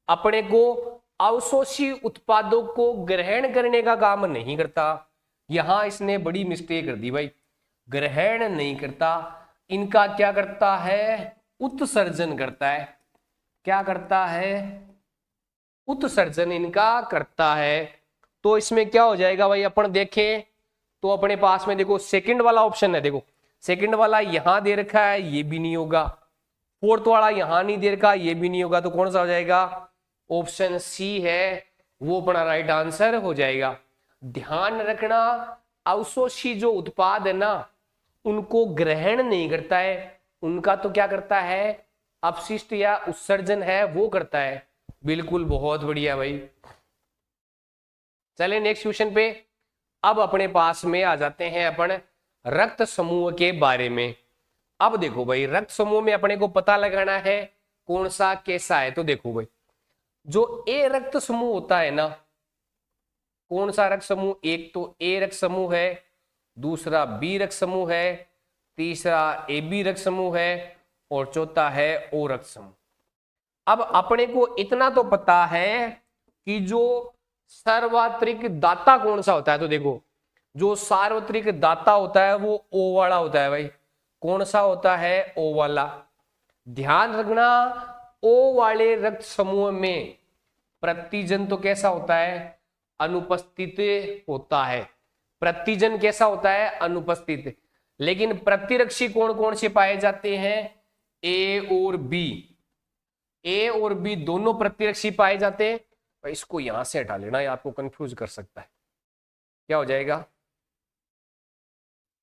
अपने को अवशोषी उत्पादों को ग्रहण करने का काम नहीं करता। यहां इसने बड़ी मिस्टेक कर दी भाई, ग्रहण नहीं करता, इनका क्या करता है, उत्सर्जन करता है। क्या करता है, उत्सर्जन इनका करता है। तो इसमें क्या हो जाएगा भाई, अपन देखें तो अपने पास में देखो सेकंड वाला ऑप्शन है, देखो सेकंड वाला यहां दे रखा है, ये भी नहीं होगा। फोर्थ वाला यहां नहीं दे रखा, ये भी नहीं होगा। तो कौन सा हो जाएगा, ऑप्शन सी है वो अपना राइट आंसर हो जाएगा। ध्यान रखना, अवशोषी जो उत्पाद है ना, उनको ग्रहण नहीं करता है, उनका तो क्या करता है, अपशिष्ट या उत्सर्जन है वो करता है। बिल्कुल, बहुत बढ़िया भाई। चले नेक्स्ट क्वेश्चन पे। अब अपने पास में आ जाते हैं अपन रक्त समूह के बारे में। अब देखो भाई, रक्त समूह में अपने को पता लगाना है कौन सा कैसा है। तो देखो भाई, जो ए रक्त समूह होता है ना, कौन सा रक्त समूह, एक तो ए रक्त समूह है, दूसरा बी रक्त समूह है, तीसरा ए बी रक्त समूह है और चौथा है ओ रक्त समूह। अब अपने को इतना तो पता है कि जो सार्वत्रिक दाता कौन सा होता है। तो देखो, जो सार्वत्रिक दाता होता है वो ओ वाला होता है भाई। कौन सा होता है, ओ वाला। ध्यान रखना, ओ वाले रक्त समूह में प्रतिजन तो कैसा होता है, अनुपस्थित होता है। प्रतिजन कैसा होता है, अनुपस्थित। लेकिन प्रतिरक्षी कौन कौन से पाए जाते हैं, ए और बी। ए और बी दोनों प्रतिरक्षी पाए जाते हैं। इसको यहां से हटा लेना, ये आपको कंफ्यूज कर सकता है। क्या हो जाएगा,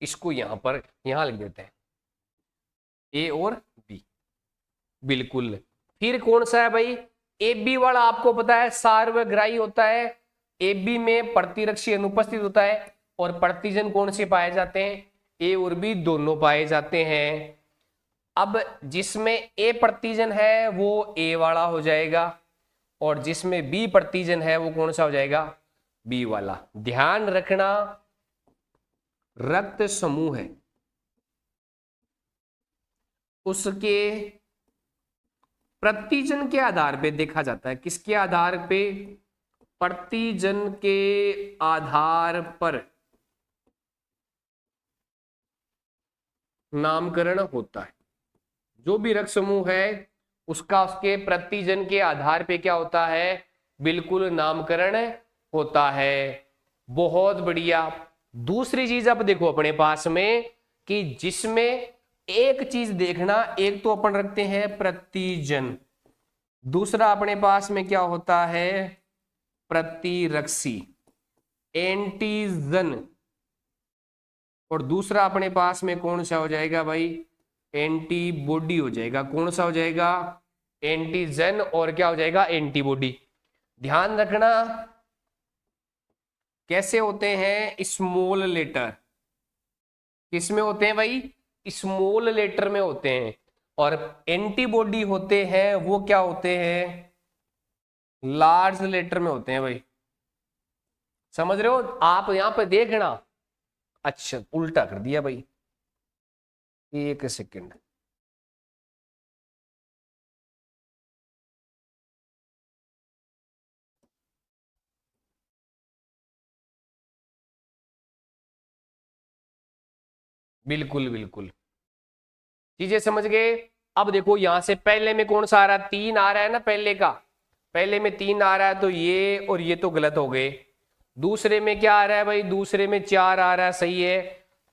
इसको यहां पर यहां लिख देते हैं, ए और बी। बिल्कुल, फिर कौन सा है भाई, ए बी वाला आपको पता है सार्वग्राही होता है। ए बी में प्रतिरक्षी अनुपस्थित होता है और प्रतिजन कौन से पाए जाते हैं, ए और बी दोनों पाए जाते हैं। अब जिसमें ए प्रतिजन है वो ए वाला हो जाएगा और जिसमें बी प्रतिजन है वो कौन सा हो जाएगा, बी वाला। ध्यान रखना, रक्त समूह है उसके प्रतिजन के आधार पे देखा जाता है। किसके आधार पे, प्रतिजन के आधार पर नामकरण होता है। जो भी रक्त समूह है उसका उसके प्रतिजन के आधार पे क्या होता है, बिल्कुल नामकरण होता है। बहुत बढ़िया। दूसरी चीज अब देखो अपने पास में कि जिसमें एक चीज देखना, एक तो अपन रखते हैं प्रतिजन, दूसरा अपने पास में क्या होता है, प्रतिरक्षी, एंटीजन, और दूसरा अपने पास में कौन सा हो जाएगा भाई, एंटीबॉडी हो जाएगा। कौन सा हो जाएगा, एंटीजन और क्या हो जाएगा, एंटीबॉडी। ध्यान रखना कैसे होते हैं, स्मॉल लेटर। किसमें होते हैं भाई, स्मॉल लेटर में होते हैं। और एंटीबॉडी होते हैं वो क्या होते हैं, लार्ज लेटर में होते हैं भाई। समझ रहे हो आप, यहां पे देखना। अच्छा, उल्टा कर दिया भाई, एक सेकंड। बिल्कुल बिल्कुल, चीजें समझ गए। अब देखो यहां से पहले में कौन सा आ रहा है, 3 आ रहा है ना पहले का, पहले में 3 आ रहा है तो ये और ये तो गलत हो गए। दूसरे में क्या आ रहा है भाई, दूसरे में 4 आ रहा है, सही है।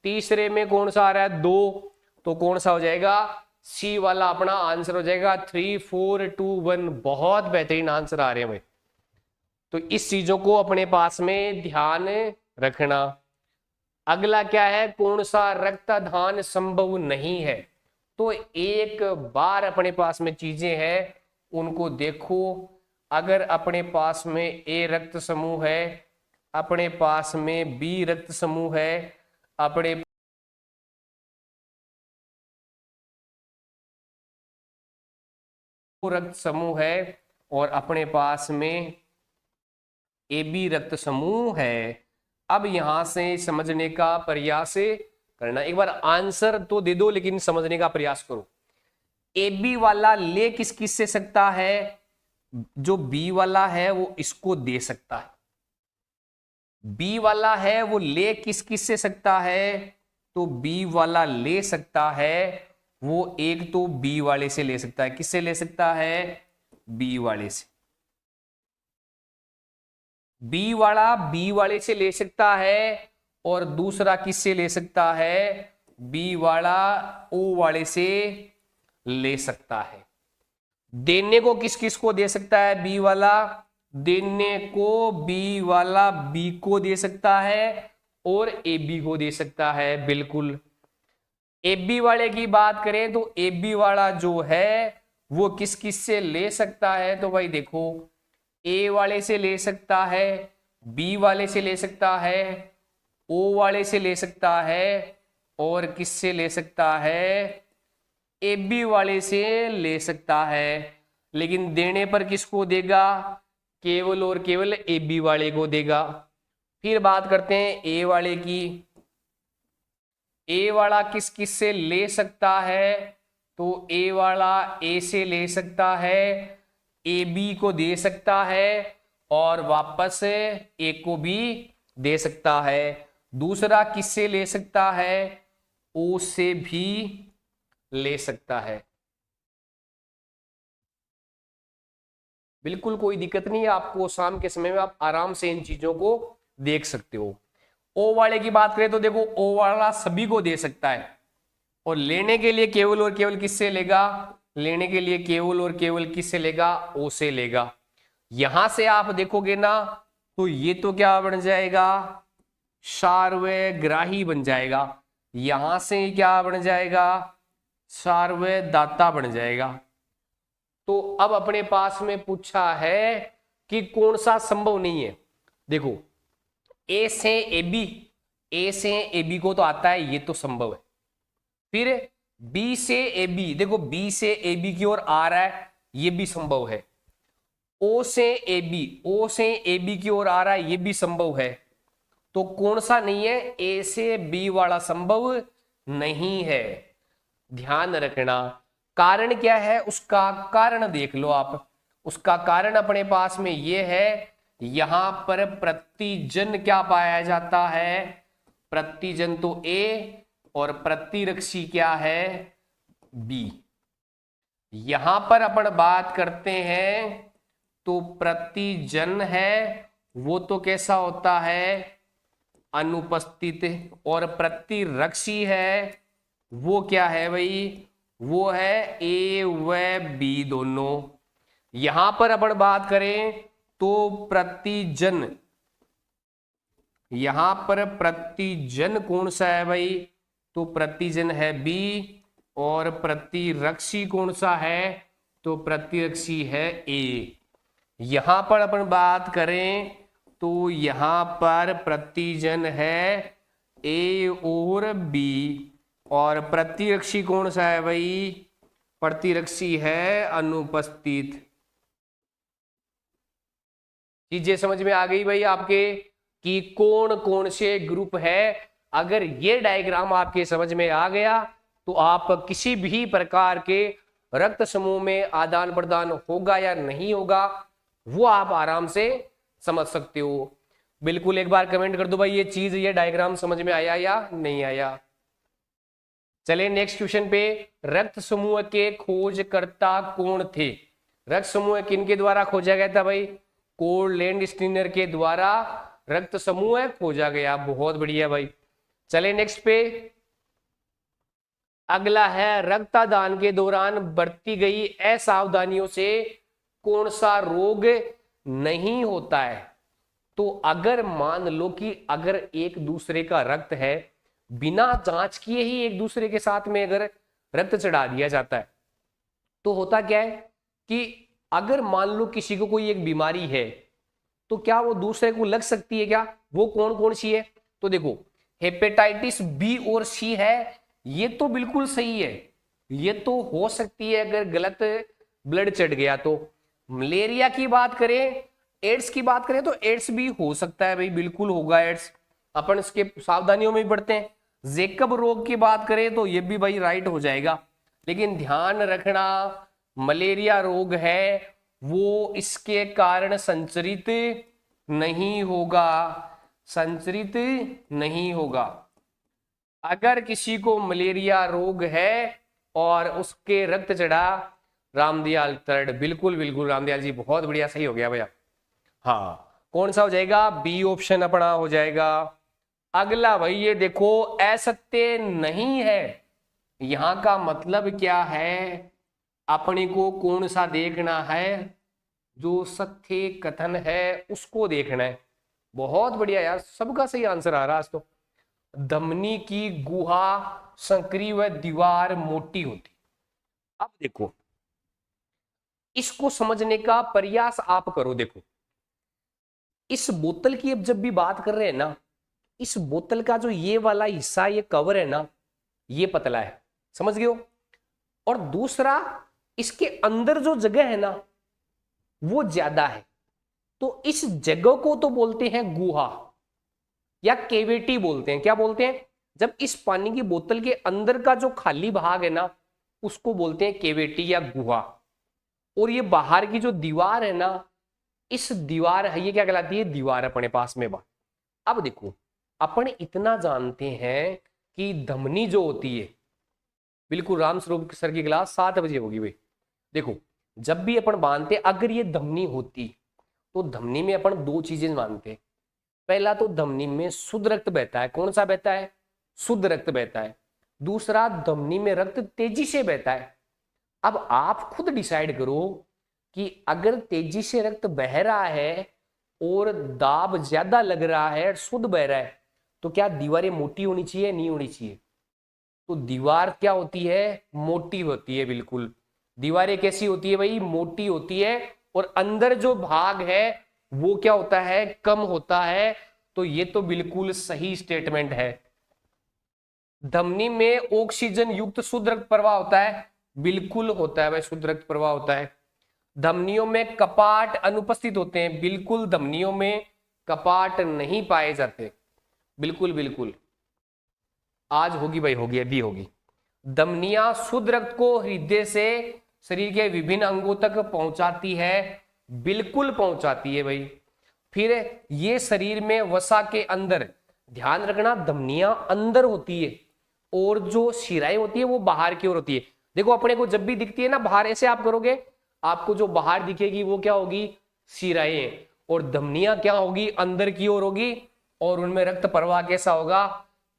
तीसरे में कौन सा आ रहा है, 2, तो कौन सा हो जाएगा, सी वाला अपना आंसर हो जाएगा। 3 4 2 1, बहुत बेहतरीन आंसर आ रहे हैं भाई। तो इस चीजों को अपने पास में ध्यान रखना। अगला क्या है, कौन सा रक्तदान संभव नहीं है। तो एक बार अपने पास में चीजें हैं उनको देखो। अगर अपने पास में ए रक्त समूह है, अपने पास में बी रक्त समूह है, अपने रक्त समूह है और अपने पास में ए बी रक्त समूह है। अब यहां से समझने का प्रयास करना, एक बार आंसर तो दे दो लेकिन समझने का प्रयास करो। ए बी वाला ले किस किस से सकता है, जो बी वाला है वो इसको दे सकता है। बी वाला है वो ले किस किस से सकता है, तो बी वाला ले सकता है वो एक तो बी वाले से ले सकता है। किससे ले सकता है, बी वाले से। बी वाला बी वाले से ले सकता है और दूसरा किससे ले सकता है, बी वाला ओ वाले से ले सकता है। देने को किस किस को दे सकता है, बी वाला देने को बी वाला बी को दे सकता है और ए बी को दे सकता है। बिल्कुल ए बी वाले की बात करें तो ए बी वाला जो है वो किस किस से ले सकता है, तो भाई देखो ए वाले से ले सकता है, बी वाले से ले सकता है, ओ वाले से ले सकता है और किससे ले सकता है, ए बी वाले से ले सकता है। लेकिन देने पर किसको देगा, केवल और केवल ए बी वाले को देगा। फिर बात करते हैं ए वाले की। ए वाला किस किस से ले सकता है, तो ए वाला ए से ले सकता है, ए बी को दे सकता है और वापस ए को भी दे सकता है। दूसरा किससे ले सकता है, ओ से भी ले सकता है। बिल्कुल कोई दिक्कत नहीं है आपको, शाम के समय में आप आराम से इन चीजों को देख सकते हो। ओ वाले की बात करें तो देखो ओ वाला सभी को दे सकता है और लेने के लिए केवल और केवल किससे लेगा, लेने के लिए केवल और केवल किससे लेगा, ओ से लेगा। यहां से आप देखोगे ना तो ये तो क्या बन जाएगा, सार्वग्राही बन जाएगा। यहां से क्या बन जाएगा, सार्वदाता बन जाएगा। तो अब अपने पास में पूछा है कि कौन सा संभव नहीं है। देखो ए से ए बी, ए से ए बी को तो आता है, ये तो संभव है। फिर बी से ए बी, देखो बी से ए बी की ओर आ रहा है, ये भी संभव है। ओ से ए बी, ओ से ए बी की ओर आ रहा है, ये भी संभव है। तो कौन सा नहीं है, ए से बी वाला संभव नहीं है। ध्यान रखना। कारण क्या है, उसका कारण देख लो आप। उसका कारण अपने पास में ये है, यहां पर प्रतिजन क्या पाया जाता है, प्रतिजन तो ए और प्रतिरक्षी क्या है, बी। यहां पर अपन बात करते हैं तो प्रतिजन है वो तो कैसा होता है, अनुपस्थित। और प्रतिरक्षी है वो क्या है भाई, वो है ए व बी दोनों। यहां पर अपन बात करें तो प्रतिजन, यहां पर प्रतिजन कौन सा है भाई, तो प्रतिजन है बी और प्रतिरक्षी कौन सा है, तो प्रतिरक्षी है ए। यहां पर अपन बात करें तो यहां पर प्रतिजन है ए और बी और प्रतिरक्षी कौन सा है भाई, प्रतिरक्षी है अनुपस्थित। चीजें समझ में आ गई भाई आपके कि कौन कौन से ग्रुप है। अगर ये डायग्राम आपके समझ में आ गया तो आप किसी भी प्रकार के रक्त समूह में आदान प्रदान होगा या नहीं होगा वो आप आराम से समझ सकते हो। बिल्कुल एक बार कमेंट कर दो भाई ये चीज, ये डायग्राम समझ में आया या नहीं आया। चले नेक्स्ट क्वेश्चन पे। रक्त समूह के खोजकर्ता कौन थे, रक्त समूह किनके द्वारा खोजा गया था भाई, कोल लैंडस्टीनर के द्वारा रक्त समूह खोजा गया। बहुत बढ़िया भाई। चले नेक्स्ट पे। अगला है रक्तदान के दौरान बरती गई असावधानियों से कौन सा रोग नहीं होता है। तो अगर मान लो कि अगर एक दूसरे का रक्त है, बिना जांच किए ही एक दूसरे के साथ में अगर रक्त चढ़ा दिया जाता है तो होता क्या है कि अगर मान लो किसी को कोई एक बीमारी है तो क्या वो दूसरे को लग सकती है क्या, वो कौन कौन सी है। तो देखो हेपेटाइटिस बी और सी है, ये तो बिल्कुल सही है, ये तो हो सकती है अगर गलत ब्लड चढ़ गया तो। मलेरिया की बात करें, एड्स की बात करें तो एड्स भी हो सकता है भाई, बिल्कुल होगा एड्स, अपन इसके सावधानियों में भी पढ़ते हैं। जेकब रोग की बात करें तो ये भी भाई राइट हो जाएगा, लेकिन ध्यान रखना मलेरिया रोग है वो इसके कारण संचरित नहीं होगा, संचरित नहीं होगा। अगर किसी को मलेरिया रोग है और उसके रक्त चढ़ा, रामदयाल तरड, बिल्कुल बिल्कुल रामदयाल जी बहुत बढ़िया, सही हो गया भैया। हाँ, कौन सा हो जाएगा? बी ऑप्शन अपना हो जाएगा। अगला भाई ये देखो, असत्य नहीं है, यहां का मतलब क्या है? अपने को कौन सा देखना है? जो सत्य कथन है उसको देखना है। बहुत बढ़िया यार, सबका सही आंसर आ रहा आज तो। धमनी की गुहा संकरी व दीवार मोटी होती। अब देखो, इसको समझने का प्रयास आप करो। देखो, इस बोतल की अब जब भी बात कर रहे हैं ना, इस बोतल का जो ये वाला हिस्सा, ये कवर है ना, ये पतला है, समझ गए हो? और दूसरा, इसके अंदर जो जगह है ना वो ज्यादा है, तो इस जगह को तो बोलते हैं गुहा या केविटी बोलते हैं। क्या बोलते हैं? जब इस पानी की बोतल के अंदर का जो खाली भाग है ना उसको बोलते हैं केविटी या गुहा। और ये बाहर की जो दीवार है ना, इस दीवार है, ये क्या कहलाती है? दीवार अपने पास में बात। अब देखो, अपन इतना जानते हैं कि धमनी जो होती है, बिल्कुल राम स्वरूप सर की क्लास 7 बजे होगी भाई। देखो, जब भी अपन मानते अगर ये धमनी होती तो धमनी में अपन दो चीजें मानते। पहला तो धमनी में शुद्ध रक्त बहता है। कौन सा बहता है? शुद्ध रक्त बहता है। दूसरा, धमनी में रक्त तेजी से बहता है। अब आप खुद डिसाइड करो कि अगर तेजी से रक्त बह रहा है और दाब ज्यादा लग रहा है, शुद्ध बह रहा है, तो क्या दीवारें मोटी होनी चाहिए? नहीं होनी चाहिए? तो दीवार क्या होती है? मोटी होती है। बिल्कुल, दीवारें कैसी होती है भाई? मोटी होती है। और अंदर जो भाग है वो क्या होता है? कम होता है। तो ये तो बिल्कुल सही स्टेटमेंट है। धमनी में ऑक्सीजन युक्त शुद्ध रक्त प्रवाह होता है। बिल्कुल होता है भाई, शुद्ध रक्त प्रवाह होता है। धमनियों में कपाट अनुपस्थित होते हैं। बिल्कुल, धमनियों में कपाट नहीं पाए जाते। बिल्कुल बिल्कुल, आज होगी भाई, होगी, अभी होगी। धमनियां शुद्ध रक्त को हृदय से शरीर के विभिन्न अंगों तक पहुंचाती है। बिल्कुल पहुंचाती है भाई। फिर ये शरीर में वसा के अंदर, ध्यान रखना धमनियां अंदर होती है और जो शिराएं होती है वो बाहर की ओर होती है। देखो, अपने को जब भी दिखती है ना बाहर, ऐसे आप करोगे, आपको जो बाहर दिखेगी वो क्या होगी? शिराएं। और धमनियां क्या होगी? अंदर की ओर होगी। और उनमें रक्त प्रवाह कैसा होगा?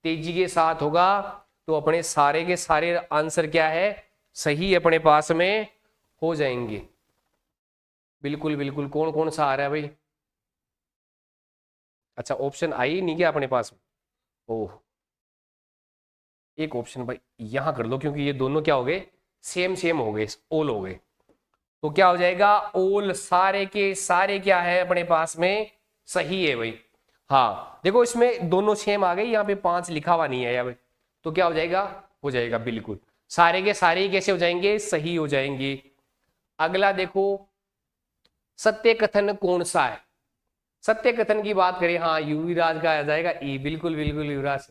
तेजी के साथ होगा। तो अपने सारे के सारे आंसर क्या है? सही अपने पास में हो जाएंगे। बिल्कुल बिल्कुल, कौन कौन सा आ रहा है भाई? अच्छा, ऑप्शन आई नहीं क्या अपने पास? ओह, एक ऑप्शन भाई यहां कर लो, क्योंकि ये दोनों क्या हो गए? सेम सेम हो गए, ओल हो गए। तो क्या हो जाएगा? ओल। सारे के सारे क्या है अपने पास में? सही है भाई। हाँ, देखो इसमें दोनों सेम आ गए, यहाँ पे 5 लिखा हुआ नहीं है यहाँ पे, तो क्या हो जाएगा? हो जाएगा बिल्कुल, सारे के सारे कैसे हो जाएंगे? सही हो जाएंगे। अगला देखो, सत्य कथन कौन सा है? सत्य कथन की बात करें, हाँ युवराज का आ जाएगा ई। बिल्कुल बिल्कुल युवराज।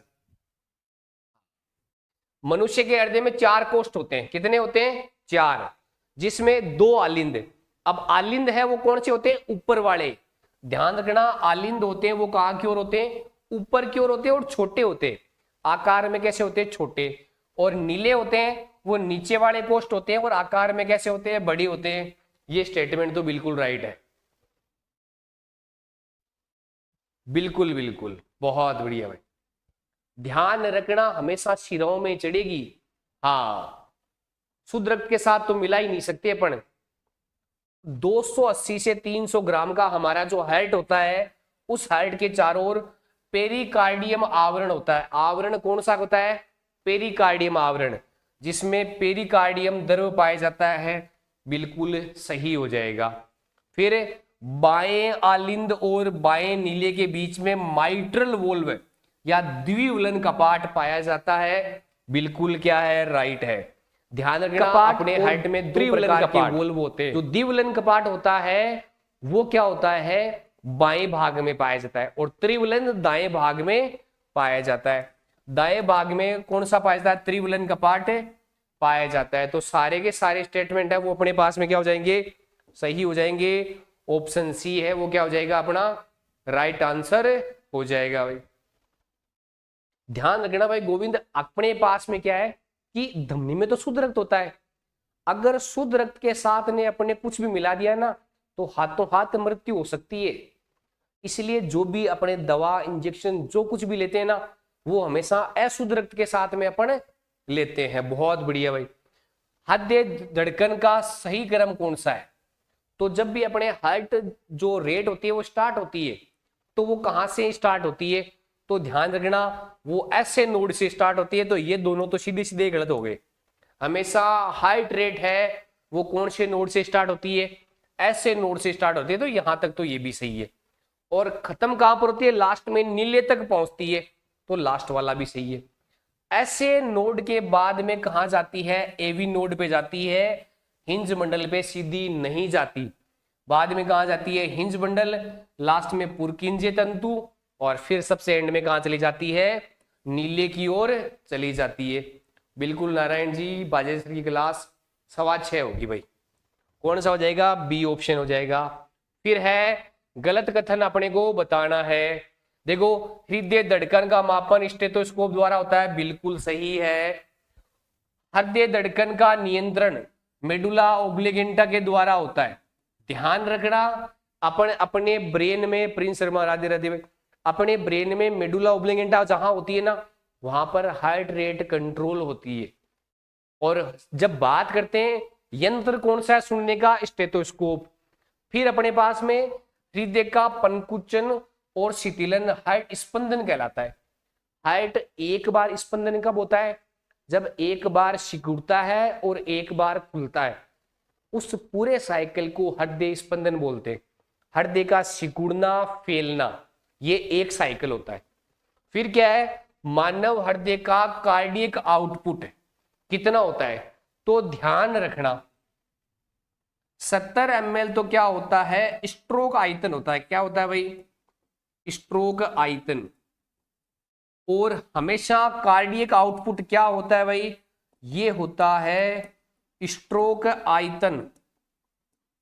मनुष्य के हृदय में 4 कोष्ठ होते हैं। कितने होते हैं? 4, जिसमें 2 आलिंद। अब आलिंद है वो कौन से होते हैं? ऊपर वाले। ध्यान रखना, आलिंद होते हैं वो कहां की ओर होते हैं? ऊपर की ओर होते हैं। और छोटे होते हैं, आकार में कैसे होते हैं? छोटे। और नीले होते हैं वो नीचे वाले कोष्ठ होते हैं, और आकार में कैसे होते हैं? बड़ी होते हैं। ये स्टेटमेंट तो बिल्कुल राइट है। बिल्कुल बिल्कुल, बहुत बढ़िया भाई। ध्यान रखना, हमेशा शिराओं में चढ़ेगी। हाँ, शुद्ध रक्त के साथ तो मिला ही नहीं सकते अपन। 280 से 300 ग्राम का हमारा जो हार्ट होता है, उस हार्ट के चारों ओर पेरिकार्डियम आवरण होता है। आवरण कौन सा होता है? पेरिकार्डियम आवरण, जिसमें पेरिकार्डियम द्रव पाया जाता है। बिल्कुल सही हो जाएगा। फिर बाएं आलिंद और बाएं नीले के बीच में माइट्रल वोल्व, या द्विवलन कपाट पाया जाता है? बिल्कुल क्या है, राइट है। ध्यान रखना अपने हाइट में दो प्रकार के वोल्व होते हैं। जो द्विवलन कपाट होता है वो क्या होता है, बाएं भाग में पाया जाता है, और त्रिवलन दाएं भाग में पाया जाता है। दाएं भाग में कौन सा पाया जाता है, त्रिवलन कपाट पाया जाता है। तो सारे के सारे स्टेटमेंट है वो अपने पास में क्या हो जाएंगे, सही हो जाएंगे। ऑप्शन सी है वो क्या हो जाएगा, अपना राइट आंसर हो जाएगा भाई। ध्यान रखना भाई गोविंद, अपने पास में क्या है कि धमनी में तो शुद्ध रक्त होता है, अगर शुद्ध रक्त के साथ ने अपने कुछ भी मिला दिया ना तो हाथों हाथ मृत्यु हो सकती है। इसलिए जो भी अपने दवा इंजेक्शन जो कुछ भी लेते हैं ना वो हमेशा अशुद्ध रक्त के साथ में अपन लेते हैं। बहुत बढ़िया भाई। हृदय धड़कन का सही क्रम कौन सा है? तो जब भी अपने हार्ट जो रेट होती है वो स्टार्ट होती है तो वो कहां से स्टार्ट होती है? तो ध्यान रखना वो ऐसे नोड से स्टार्ट होती है। तो ये दोनों तो सीधे सीधे गलत हो गए। हमेशा हार्ट रेट है वो कौन से नोड से स्टार्ट होती है? ऐसे नोड से स्टार्ट होती है। तो यहां तक तो ये भी सही है। और खत्म कहां पर होती है? लास्ट में नीले तक पहुंचती है। तो लास्ट वाला भी सही है। ऐसे नोड के बाद में कहां जाती है? एवी नोड पे जाती है, हिंज मंडल पे सीधी नहीं जाती। बाद में कहां जाती है? हिंज मंडल, लास्ट में पुरकिंजे तंतु, और फिर सबसे एंड में कहां चली जाती है? नीले की ओर चली जाती है। बिल्कुल नारायण जी, बाजेश्वर की क्लास 6:15 होगी भाई। कौन सा हो जाएगा? बी ऑप्शन हो जाएगा। फिर है गलत कथन अपने को बताना है। देखो हृदय धड़कन का मापन स्टेथोस्कोप द्वारा होता है, बिल्कुल सही है। हृदय धड़कन का नियंत्रण मेडुला ओब्लिगेंटा के द्वारा होता है। ध्यान रखना अपने ब्रेन में, प्रिंस शर्मा राधे राधे, अपने ब्रेन में मेडुला ओब्लिगेंटा जहां होती है ना वहां पर हार्ट रेट कंट्रोल होती है। और जब बात करते हैं यंत्र कौन सा है सुनने का? स्टेथोस्कोप। फिर अपने पास में हृदय का पंकुचन और शिथिलन हार्ट स्पंदन कहलाता है। हार्ट एक बार स्पंदन कब होता है? जब एक बार सिकुड़ता है और एक बार खुलता है, उस पूरे साइकिल को हृदय स्पंदन बोलते हैं। हृदय का सिकुड़ना फैलना ये एक साइकिल होता है। फिर क्या है? मानव हृदय का कार्डियक आउटपुट कितना होता है? तो ध्यान रखना 70 ml तो क्या होता है? स्ट्रोक आयतन होता है। क्या होता है भाई? स्ट्रोक आयतन। और हमेशा कार्डियक आउटपुट क्या होता है भाई? ये होता है स्ट्रोक आयतन।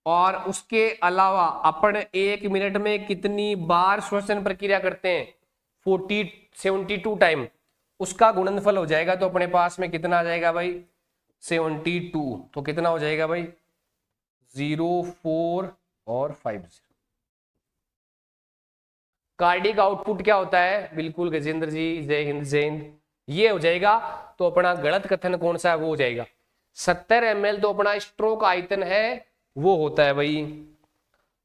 और उसके अलावा अपन 1 मिनट में कितनी बार श्वसन प्रक्रिया करते हैं? 72 टाइम। उसका गुणनफल हो जाएगा तो अपने पास में कितना आ जाएगा भाई? 72। तो कितना हो जाएगा भाई? 0, 4 और 5। कार्डिक आउटपुट क्या होता है? बिल्कुल गजेंद्र जी, जय हिंद जय हिंद। ये हो जाएगा। तो अपना गलत कथन कौन सा है? वो हो जाएगा 70 ml तो अपना स्ट्रोक आयतन है, वो होता है भाई।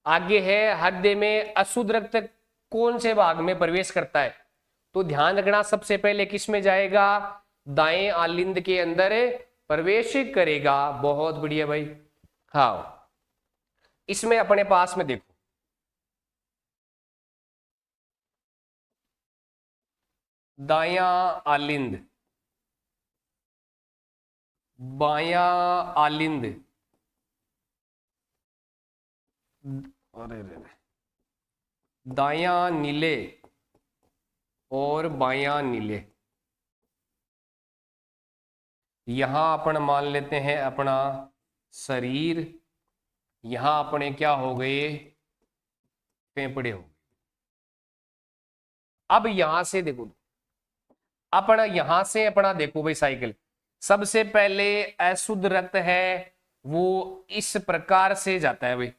आगे है हृदय में अशुद्ध रक्त कौन से भाग में प्रवेश करता है? तो ध्यान रखना सबसे पहले किस में जाएगा? दाएं आलिंद के अंदर प्रवेश करेगा। बहुत बढ़िया भाई। हाँ, इसमें अपने पास में देखो दायां आलिंद, बायां आलिंद, अरे दायां नीले और बायां नीले। यहां अपन मान लेते हैं अपना शरीर, यहां अपने क्या हो गए? फेफड़े हो गए। अब यहां से देखो अपना, यहां से अपना देखो भाई साइकिल। सबसे पहले अशुद्ध रक्त है वो इस प्रकार से जाता है भाई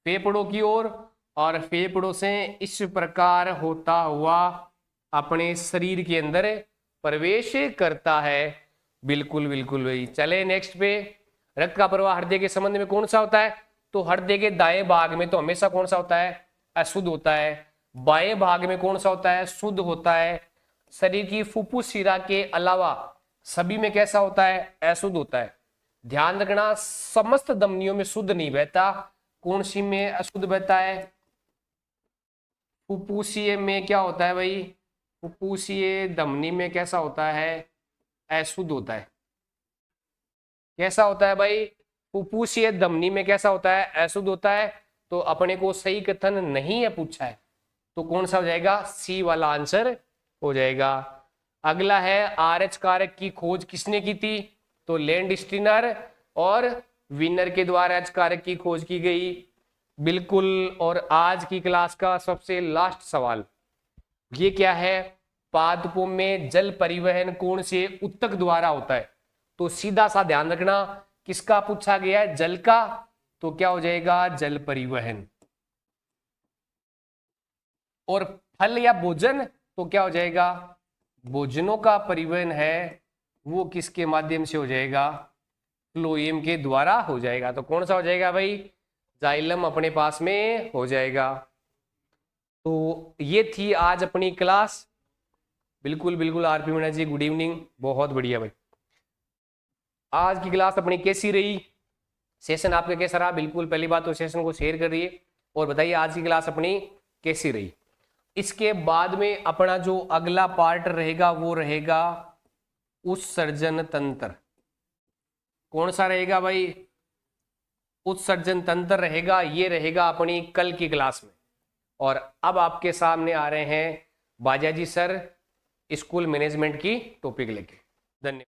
फेफड़ों की ओर, और फेफड़ों से इस प्रकार होता हुआ अपने शरीर के अंदर प्रवेश करता है। बिल्कुल बिल्कुल भाई। चले नेक्स्ट पे। रक्त का प्रवाह हृदय के संबंध में कौन सा होता है? तो हृदय के दाएं भाग में तो हमेशा कौन सा होता है? अशुद्ध होता है। बाएं भाग में कौन सा होता है? शुद्ध होता है। शरीर की फुफ्फुस शिरा के अलावा सभी में कैसा होता है? अशुद्ध होता है। ध्यान रखना समस्त धमनियों में शुद्ध नहीं बहता। कौन सी में अशुद्ध बहता है? फुफ्फुसीय में क्या होता है भाई? फुफ्फुसीय धमनी में कैसा होता है, अशुद्ध होता है। कैसा होता है भाई, फुफ्फुसीय धमनी में कैसा होता है, अशुद्ध होता है। तो अपने को सही कथन नहीं है पूछा है, तो कौन सा हो जाएगा, सी वाला आंसर हो जाएगा। अगला है आरएच कारक की खोज किसने की थी, तो लैंडस्टीनर और विनर के द्वारा एच कारक की खोज की गई। बिल्कुल। और आज की क्लास का सबसे लास्ट सवाल ये क्या है, पादपों में जल परिवहन कौन से ऊतक द्वारा होता है। तो सीधा सा ध्यान रखना, किसका पूछा गया है, जल का, तो क्या हो जाएगा, जल परिवहन। और फल या भोजन, तो क्या हो जाएगा, भोजनों का परिवहन है वो किसके माध्यम से हो जाएगा, फ्लोएम के द्वारा हो जाएगा। तो कौन सा हो जाएगा भाई, जाइलम अपने पास में हो जाएगा। तो ये थी आज अपनी क्लास। बिल्कुल बिल्कुल आरपी मीणा जी, गुड इवनिंग, बहुत बढ़िया भाई। आज की क्लास अपनी कैसी रही, सेशन आपका कैसा रहा, बिल्कुल पहली बात तो सेशन को शेयर करिए और बताइए आज की क्लास अपनी कैसी रही। इसके बाद में अपना जो अगला पार्ट रहेगा वो रहेगा उत्सर्जन तंत्र। कौन सा रहेगा भाई, उत्सर्जन तंत्र रहेगा, ये रहेगा अपनी कल की क्लास में। और अब आपके सामने आ रहे हैं बाजाजी सर स्कूल मैनेजमेंट की टॉपिक लेके। धन्यवाद।